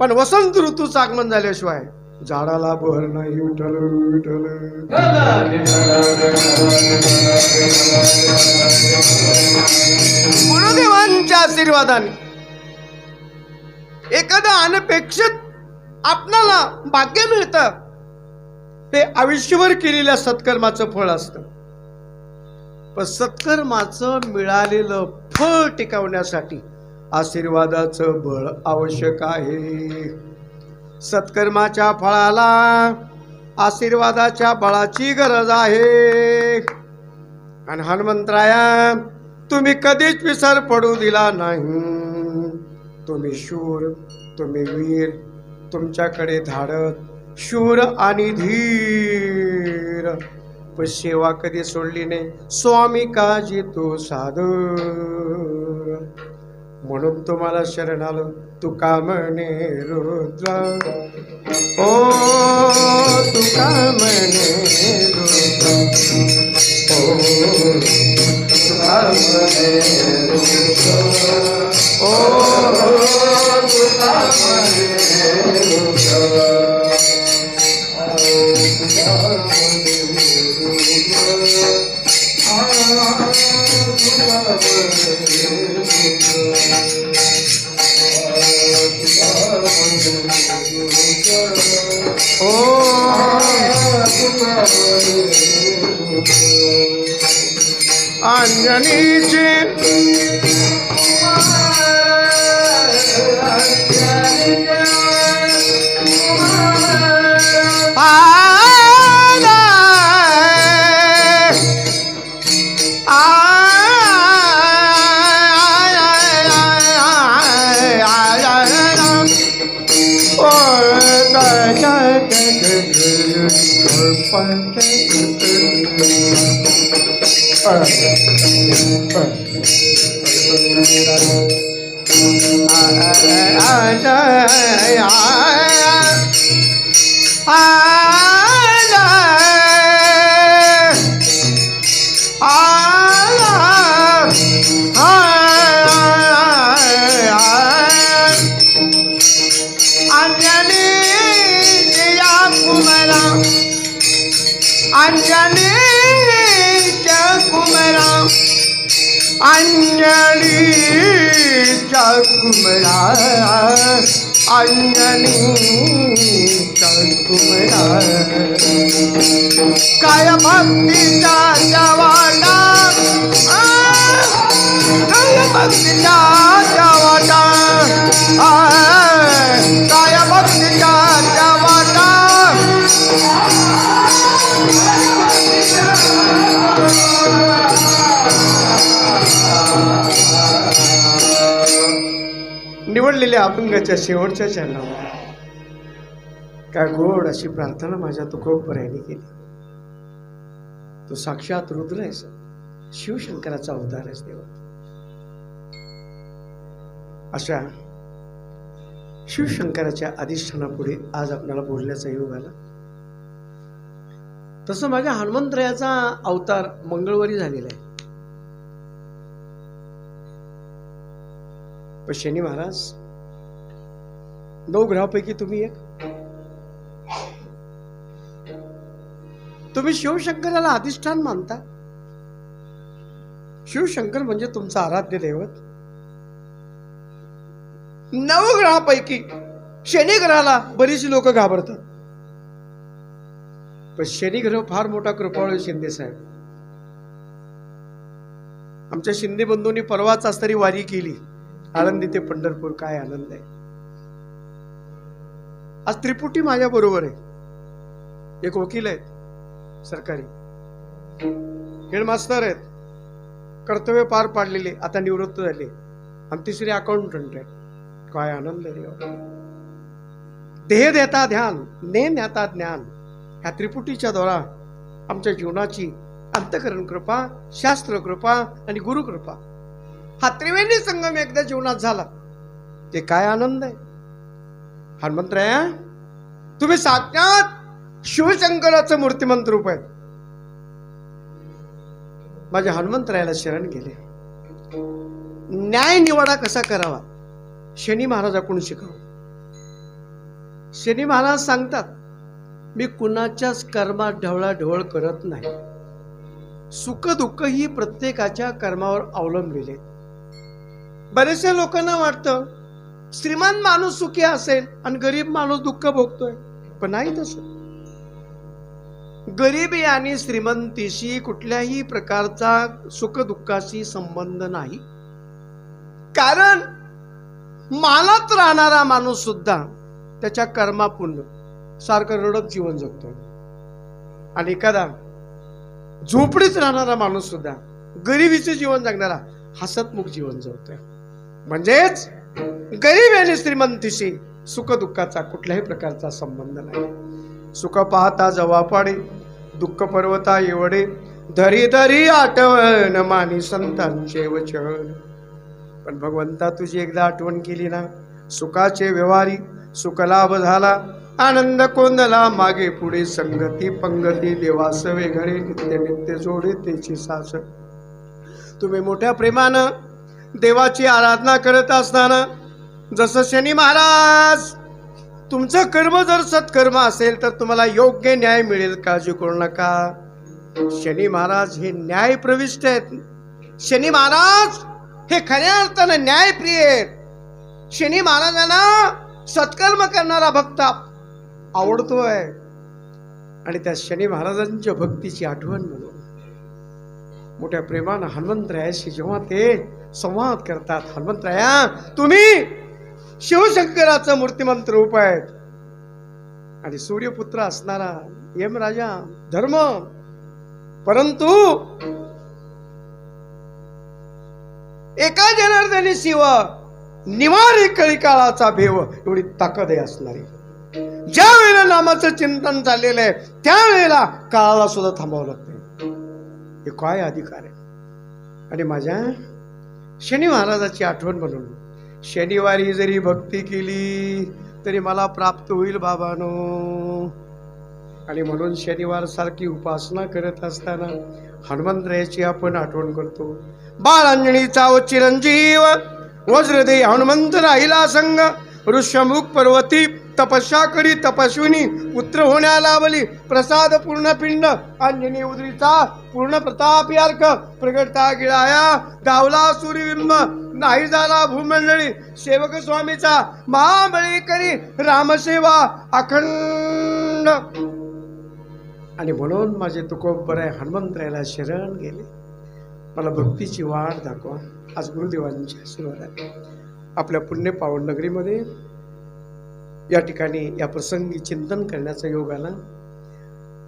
पण वसंत ऋतूचं आगमन झाल्याशिवाय झाडाला बहर नाही. विठ्ठल विठ्ठल. गुरुदेवांच्या आशीर्वादाने एखादा अनपेक्षित आपणाला भाग्य मिळतं, ते आयुष्यभर केलेल्या सत्कर्माचं फळ असतं. पण सत्कर्माचं मिळालेलं फळ टिकवण्यासाठी आशीर्वादाचं बळ आवश्यक आहे. सत्कर्माच्या फळाला आशीर्वादाच्या बळाची गरज आहे. आणि हनुमंतराया, तुम्ही कधीच विसर पडू दिला नाही. तुम्ही शूर, तुम्ही वीर, तुमच्याकडे धाडत, शूर आणि धीर, पण सेवा कधी सोडली नाही. स्वामी काजी तो सादर, म्हणून तुम्हाला शरण आलो. तुका म्हणे रुद्र, ओ तुका म्हणे रुद्र, ओ तुका म्हणे रुद्र, ओ तुका म्हणे अंजनीचे अंजनीच्या कुमरा अंजनीच्या कुमरा अंजनीच्या कुमरा काय भक्तीचा जवाना काय भक्तीचा जवाना काय भक्तीचा जवाना निवडलेल्या अभंगाच्या शेवटच्या चरणावर काय गोड अशी प्रार्थना माझ्या तुकोबरायाने केली. तो साक्षात रुद्र आहेस, शिवशंकराचा अवतार आहेस देवा. अशा शिवशंकराच्या अधिष्ठानापुढे आज आपल्याला बोलण्याचा योग आला. तसं माझ्या हनुमंतरायाचा अवतार मंगळवारी झालेला आहे. पण शनी महाराज 9 ग्रहापैकी तुम्ही एक. तुम्ही शिवशंकराला अधिष्ठान मानता. शिवशंकर म्हणजे तुमचं आराध्य दैवत. 9 ग्रहापैकी शनी ग्रहाला बरीच लोक घाबरतात. पण शनी ग्रह फार मोठा कृपाळू शिंदे साहेब. आमच्या शिंदे बंधूंनी परवाच तरी वारी केली आळंदी ते पंढरपूर. काय आनंद आहे. आज त्रिपुटी माझ्या बरोबर आहे. एक वकील आहेत सरकारी, हेडमास्टर आहेत, कर्तव्य पार पाडलेले, आता निवृत्त झाले, आणि तिसरे अकाउंटंट आहेत. काय आनंद आहे. देह देता ध्यान, ने ज्ञाता ज्ञान. ह्या त्रिपुटीच्या द्वारा आमच्या जीवनाची अंतःकरण कृपा, शास्त्र कृपा आणि गुरु कृपा हा त्रिवेणी संगम एकदा जीवनात झाला. ते काय आनंद आहे. हनुमंतराया, तुम्ही साक्षात शिवशंकराचं मूर्तिमंत रूप आहे. माझ्या हनुमंतरायाला शरण गेले. न्याय निवाडा कसा करावा शनी महाराजाकडून शिकावं. शनी महाराज सांगतात, मी कुणाच्याच कर्मात ढवळाढवळ करत नाही. सुख दुःख ही प्रत्येकाच्या कर्मावर अवलंबलेले. बरेचशा लोकांना वाटतं श्रीमंत माणूस सुखी असेल आणि गरीब माणूस दुःख भोगतोय. पण नाही तसं. गरिबी आणि श्रीमंतीशी कुठल्याही प्रकारचा सुख दुःखाशी संबंध नाही. कारण मानत राहणारा माणूस सुद्धा त्याच्या कर्मापुण्य सारखं रडत जीवन जगतो. आणि एखादा झोपडीत राहणारा माणूस सुद्धा गरिबीचे जीवन जगणारा हसतमुख जीवन जगतोय. म्हणजेच गरीब आणि श्रीमंतीशी सुख दुःखाचा कुठल्याही प्रकारचा संबंध नाही. सुख पाहता जवापाडे, दुःख पर्वता एवढे, धरी धरी आठवण मानी संतांचे वचन. पण भगवंता तुझी एकदा आठवण केली ना, सुखाचे व्यवहारी सुख लाभ झाला, आनंद कोंदला मागे पुढे, संगती पंगती देवास वेगळे, नित्य नित्य जोडे त्याची सास. तुम्ही मोठ्या प्रेमानं देवाची आराधना करत असताना जसं शनी महाराज, तुमचं कर्म जर सत्कर्म असेल तर तुम्हाला योग्य न्याय मिळेल, काळजी करू नका. शनी महाराज हे न्याय प्रविष्ट आहेत. शनी महाराज हे खऱ्या अर्थानं न्यायप्रिय आहेत. शनी महाराजांना सत्कर्म करणारा भक्त आवडतोय. आणि त्या शनी महाराजांच्या भक्तीची आठवण म्हणून मोठ्या प्रेमानं हनुमंतरायाशी जेव्हा ते संवाद करतात, हनुमंतराया तुम्ही शिवशंकराचं मूर्तिमंत रूप आहेत आणि सूर्यपुत्र असणारा यमराजा धर्म, परंतु एका जनार्दनी शिव निवारी कळी काळाचा भेव एवढी ताकद आहे असणारी. ज्या वेळेला नामाचं चिंतन चाललेलं आहे त्यावेळेला काळाला सुद्धा थांबावं लागतं. हे काय अधिकार आहे. आणि माझ्या शनी महाराजाची आठवण म्हणून शनिवारी जरी भक्ती केली तरी मला प्राप्त होईल बाबानो. आणि म्हणून शनिवार सारखी उपासना करत असताना हनुमंतरायाची आपण आठवण करतो. बाळांजणीचा व चिरंजीव वज्रदेह हनुमंत राहिला संग, ऋष्यमुख पर्वती तपस्या करी तपस्विनी पुत्र होण्या लावली. प्रसाद पूर्ण पिंड अंजनी उदरीचा पूर्ण प्रतापी अर्क प्रगटता गिळाया. गावला सूर्यबिंब नाही झाला भूमंडळी. सेवक स्वामीचा महाबळी करी रामसेवा अखंड. आणि म्हणून माझे तुकोबर आहे हनुमंतरायाला शरण गेले. मला भक्तीची वाट दाखवा. आज गुरुदेवांच्या आशीर्वादाने आपल्या पुण्य पावन नगरीमध्ये या ठिकाणी या प्रसंगी चिंतन करण्याचा योग आला.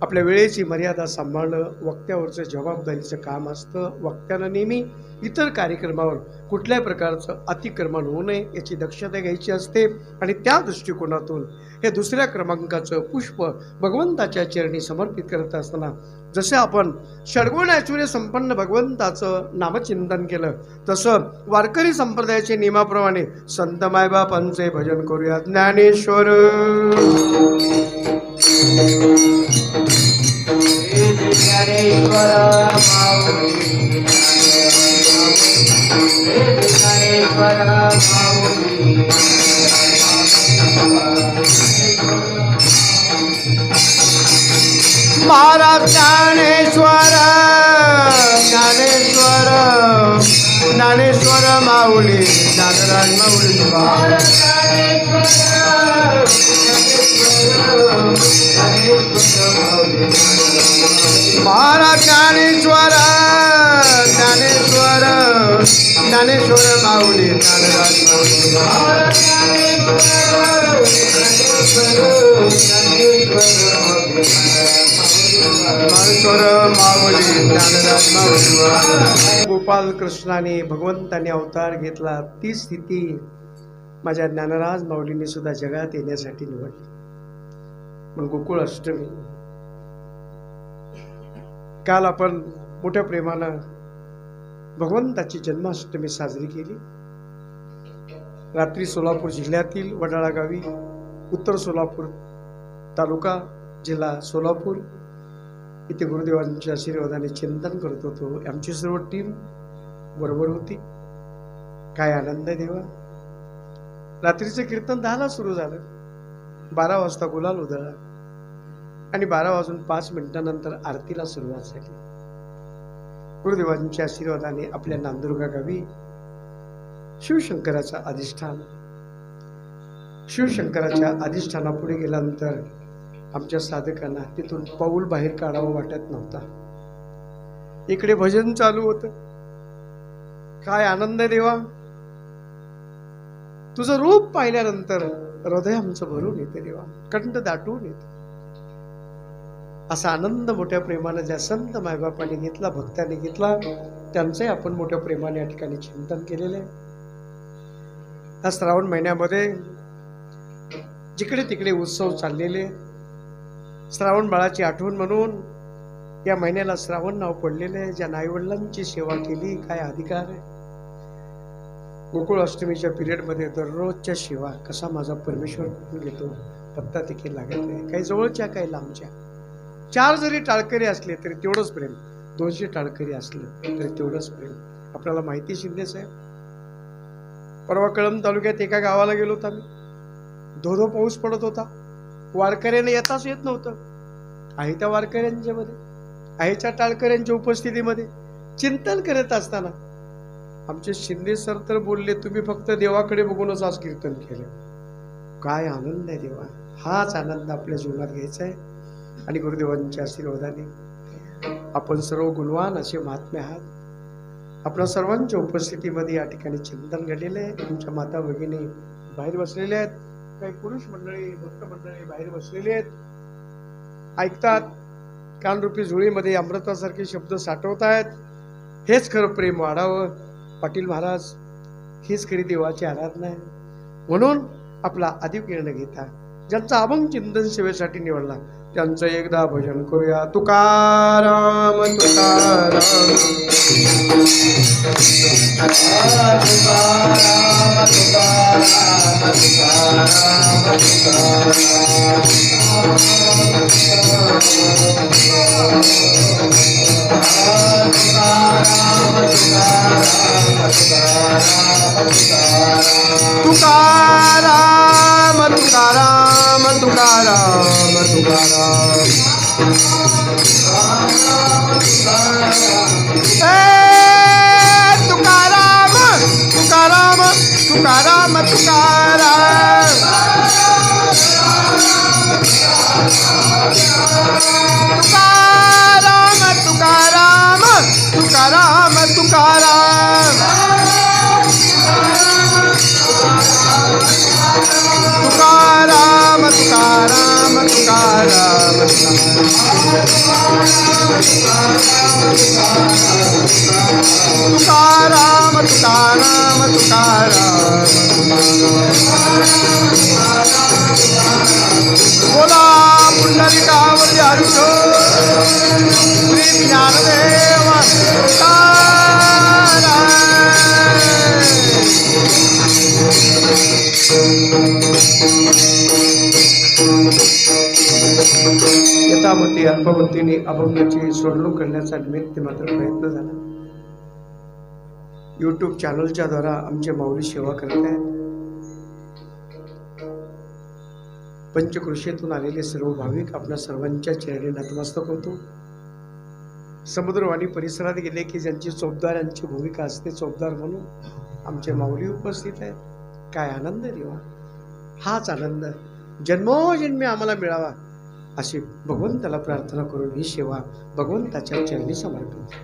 आपल्या वेळेची मर्यादा सांभाळणं वक्त्यावरचं जबाबदारीचं काम असतं. वक्त्यानं नेहमी इतर कार्यक्रमावर कुठल्याही प्रकारचं अतिक्रमण होऊ नये याची दक्षता घ्यायची असते. आणि त्या दृष्टिकोनातून हे दुसऱ्या क्रमांकाचं पुष्प भगवंताच्या चरणी समर्पित करत असताना जसे आपण षड्गुण ऐश्वर्य संपन्न भगवंताचं नामचिंतन केलं तसं वारकरी संप्रदायाच्या नियमाप्रमाणे संत मायबापांचे भजन करूया. ज्ञानेश्वर महाराज ज्ञानेश्वर ज्ञानेश्वर ज्ञानेश्वर माऊली ज्ञानराज माऊली महाराज ज्ञानेश्वर ज्ञानेश्वर ज्ञानेश्वर माऊली ज्ञानराज गोपाल कृष्णाने भगवंताने अवतार घेतला. ती स्थिती माझ्या ज्ञानराज माऊलीने सुद्धा जगात येण्यासाठी निवडली. पण गोकुळ अष्टमी काल आपण मोठ्या प्रेमानं भगवंताची जन्माष्टमी साजरी केली. रात्री सोलापूर जिल्ह्यातील वडाळा गावी उत्तर सोलापूर तालुका जिल्हा सोलापूर इथे गुरुदेवांच्या आशीर्वादाने चिंतन करत होतो. आमची सर्व टीम बरोबर होती. काय आनंद देवा. रात्रीचं कीर्तन 10ला सुरू झालं. 12 वाजता गुलाल उधळला आणि 12:05 आरतीला सुरुवात झाली. गुरुदेवांच्या आशीर्वादाने आपल्या नांदुर्गा गावी शिवशंकराचा अधिष्ठान शिवशंकराच्या अधिष्ठानापुढे गेल्यानंतर आमच्या साधकांना तिथून पाऊल बाहेर काढावं वाटत नव्हता. इकडे भजन चालू होतं. काय आनंद देवा. तुझं रूप पाहिल्यानंतर हृदय आमचं भरून येते देवा. कंठ दाटून येते. असा आनंद मोठ्या प्रेमाने ज्या संत मायबापाने घेतला भक्तांनी घेतला त्यांचंही आपण मोठ्या प्रेमाने या ठिकाणी चिंतन केलेलं आहे. या श्रावण महिन्यामध्ये जिकडे तिकडे उत्सव चाललेले. श्रावण बाळाची आठवण म्हणून या महिन्याला श्रावण नाव पडलेलं आहे. ज्या आईवडिलांची सेवा केली काय अधिकार आहे. गोकुळ अष्टमीच्या पिरियडमध्ये दररोजच्या सेवा कसा माझा परमेश्वर करून घेतो पत्ता देखील लागत नाही. काही जवळच्या काही लांबच्या. 4 जरी टाळकरी असले तरी तेवढंच प्रेम. 200 टाळकरी असले तरी तेवढंच प्रेम. आपल्याला माहिती शिंदे साहेब. परवा कळंब तालुक्यात एका गावाला गेलो होतो आम्ही. धो पाऊस पडत होता. वारकऱ्याने येताच येत नव्हतं. आहे त्या वारकऱ्यांच्या मध्ये आहेच्या टाळकऱ्यांच्या उपस्थितीमध्ये चिंतन करत असताना आमचे शिंदे सर तर बोलले तुम्ही फक्त देवाकडे बघूनच आज कीर्तन केलं. काय आनंद आहे देवा. हाच आनंद आपल्या जीवनात घ्यायचा आहे. आणि गुरुदेवांच्या आशीर्वादाने आपण सर्व गुणवान असे महात्मे आहात. आपल्या सर्वांच्या उपस्थितीमध्ये या ठिकाणी चिंतन घडलेले आहे. तुमच्या माता भगिनी बाहेर बसलेल्या आहेत, काही पुरुष मंडळी भक्त मंडळी बाहेर बसलेले आहेत, ऐकतात. कानरूपी झोळीमध्ये अमृतासारखे शब्द साठवत आहेत. हेच खरं प्रेम वाढावं पाटील महाराज, हीच खरी देवाची आराधना आहे. म्हणून आपला अधिक वेळ न घेता ज्यांचा अभंग चिंतन सेवेसाठी निवडला त्यांचं एकदा भजन करूया. तुकाराम तुकाराम तुकाराम तुकाराम तुकाराम तुकाराम तुकाराम तुकाराम तुकाराम तुकाराम तुकाराम तुकाराम तुकाराम तुकाराम तुकाराम तुकाराम तुकाराम तुकाराम तुकाराम बोला पुंडलिकावर हरिचो श्री ज्ञानदेव यथामती अल्पमतीने अभंगाची सोडवणूक करण्याचा निमित्त मात्र प्रयत्न झाला. YouTube चॅनलच्या द्वारा आमचे माऊली सेवा करत आहेत. पंचकृषीतून आलेले सर्व भाविक आपल्या सर्वांच्या चरणी नतमस्तक होतो. समुद्रवाणी परिसरात गेले की ज्यांची चौबदारांची भूमिका असते, चौबदार म्हणून आमचे माऊली उपस्थित आहेत. काय आनंद देवा, हाच आनंद जन्मोजन्मी आम्हाला मिळावा अशी भगवंताला प्रार्थना करून ही सेवा भगवंताच्या चरणी समर्पित.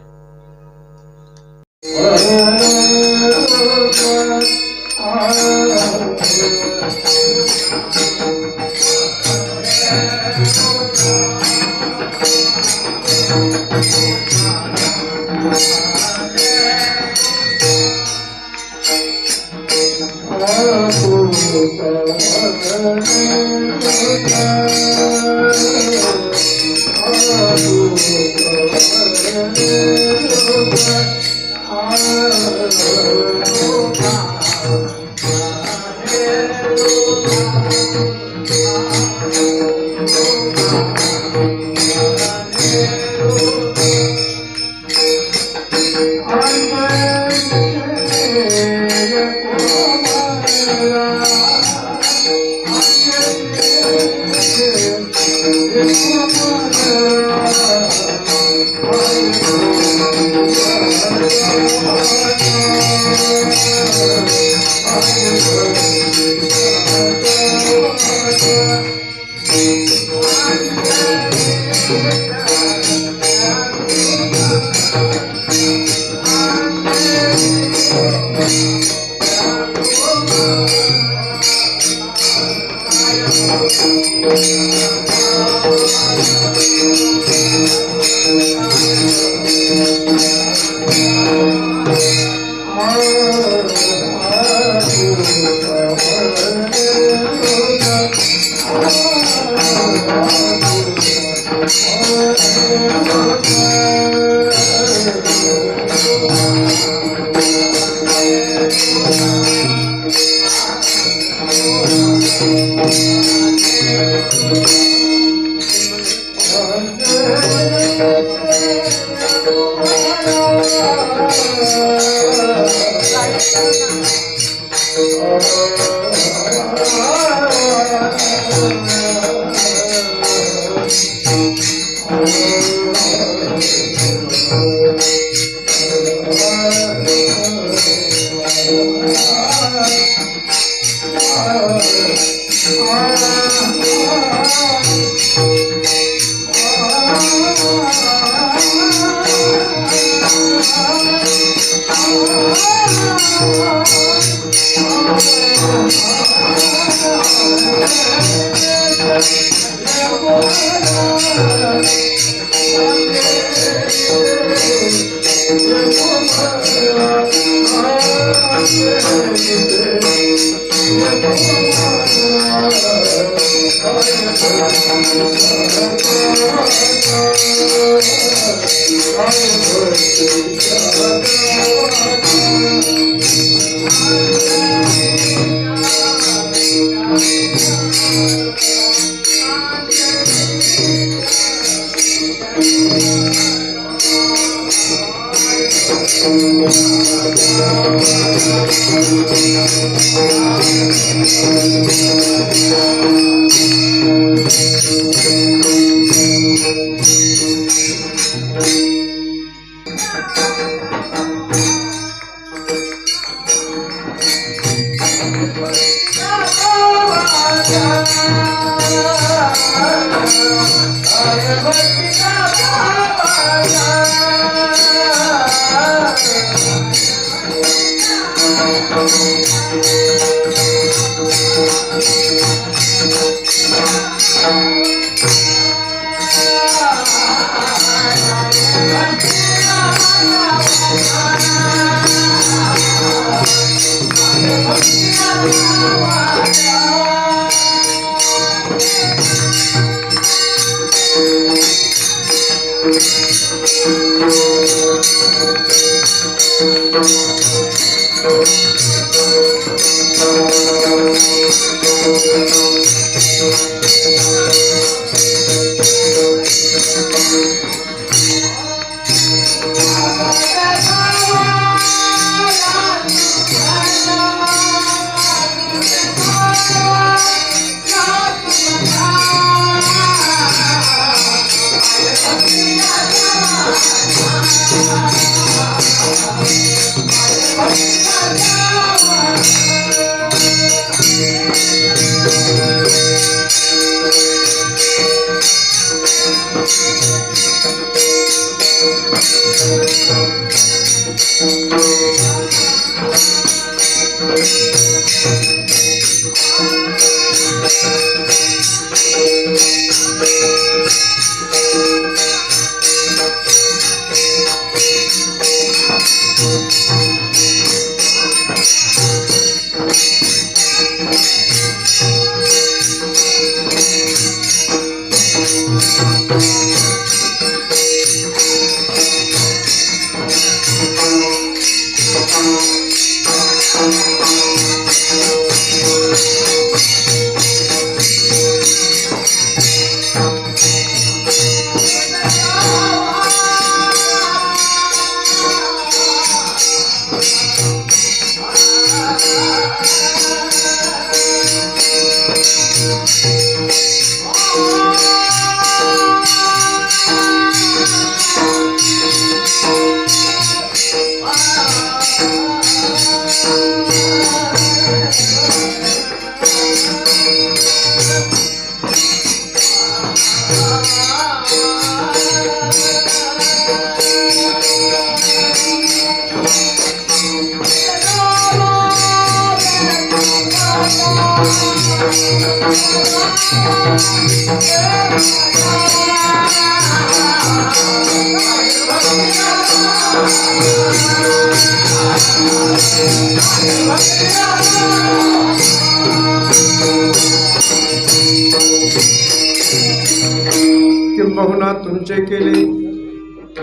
किंबहुना तुमचे केले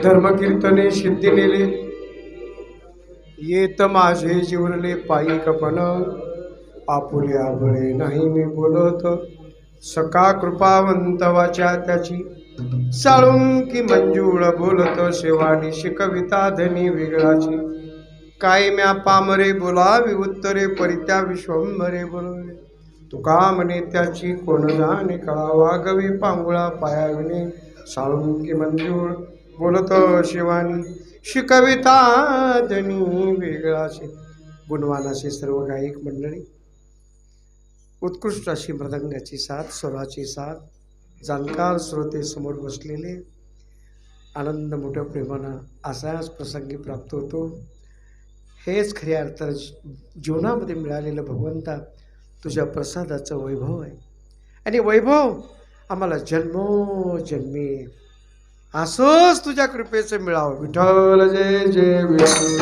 धर्मकीर्तने सिद्धी नेले, येत माझे जीवनले पायी कपन, आपुल्या बळे नाही मी बोलत, सका कृपावंत वाचा त्याची, साळुंकी मंजूळ बोलत, शेवानी शिकविता धनी वेगळाची, काय म्या पामरे बोलावी उत्तरे, परित्या विश्वंभरे बोलवे, तुका म्हणे त्याची कोण जाणे कळावा, गवे पांगुळा पायाविने, साळुंकी मंजूळ बोलत, शिवानी शिकविता धनी वेगळाचे. गुणवान असे सर्व गायक मंडळी, उत्कृष्ट अशी मृदंगाची साथ, स्वराची साथ, जाणकार श्रोते समोर बसलेले, आनंद मोठ्या प्रेमानं असाच प्रसंगी प्राप्त होतो. हेच खऱ्या अर्थानं जीवनामध्ये मिळालेलं भगवंता तुझ्या प्रसादाचं वैभव आहे. आणि वैभव आम्हाला जन्मोजन्मी असंच तुझ्या कृपेचं मिळावं. विठ्ठल जय जय विठ्ठल.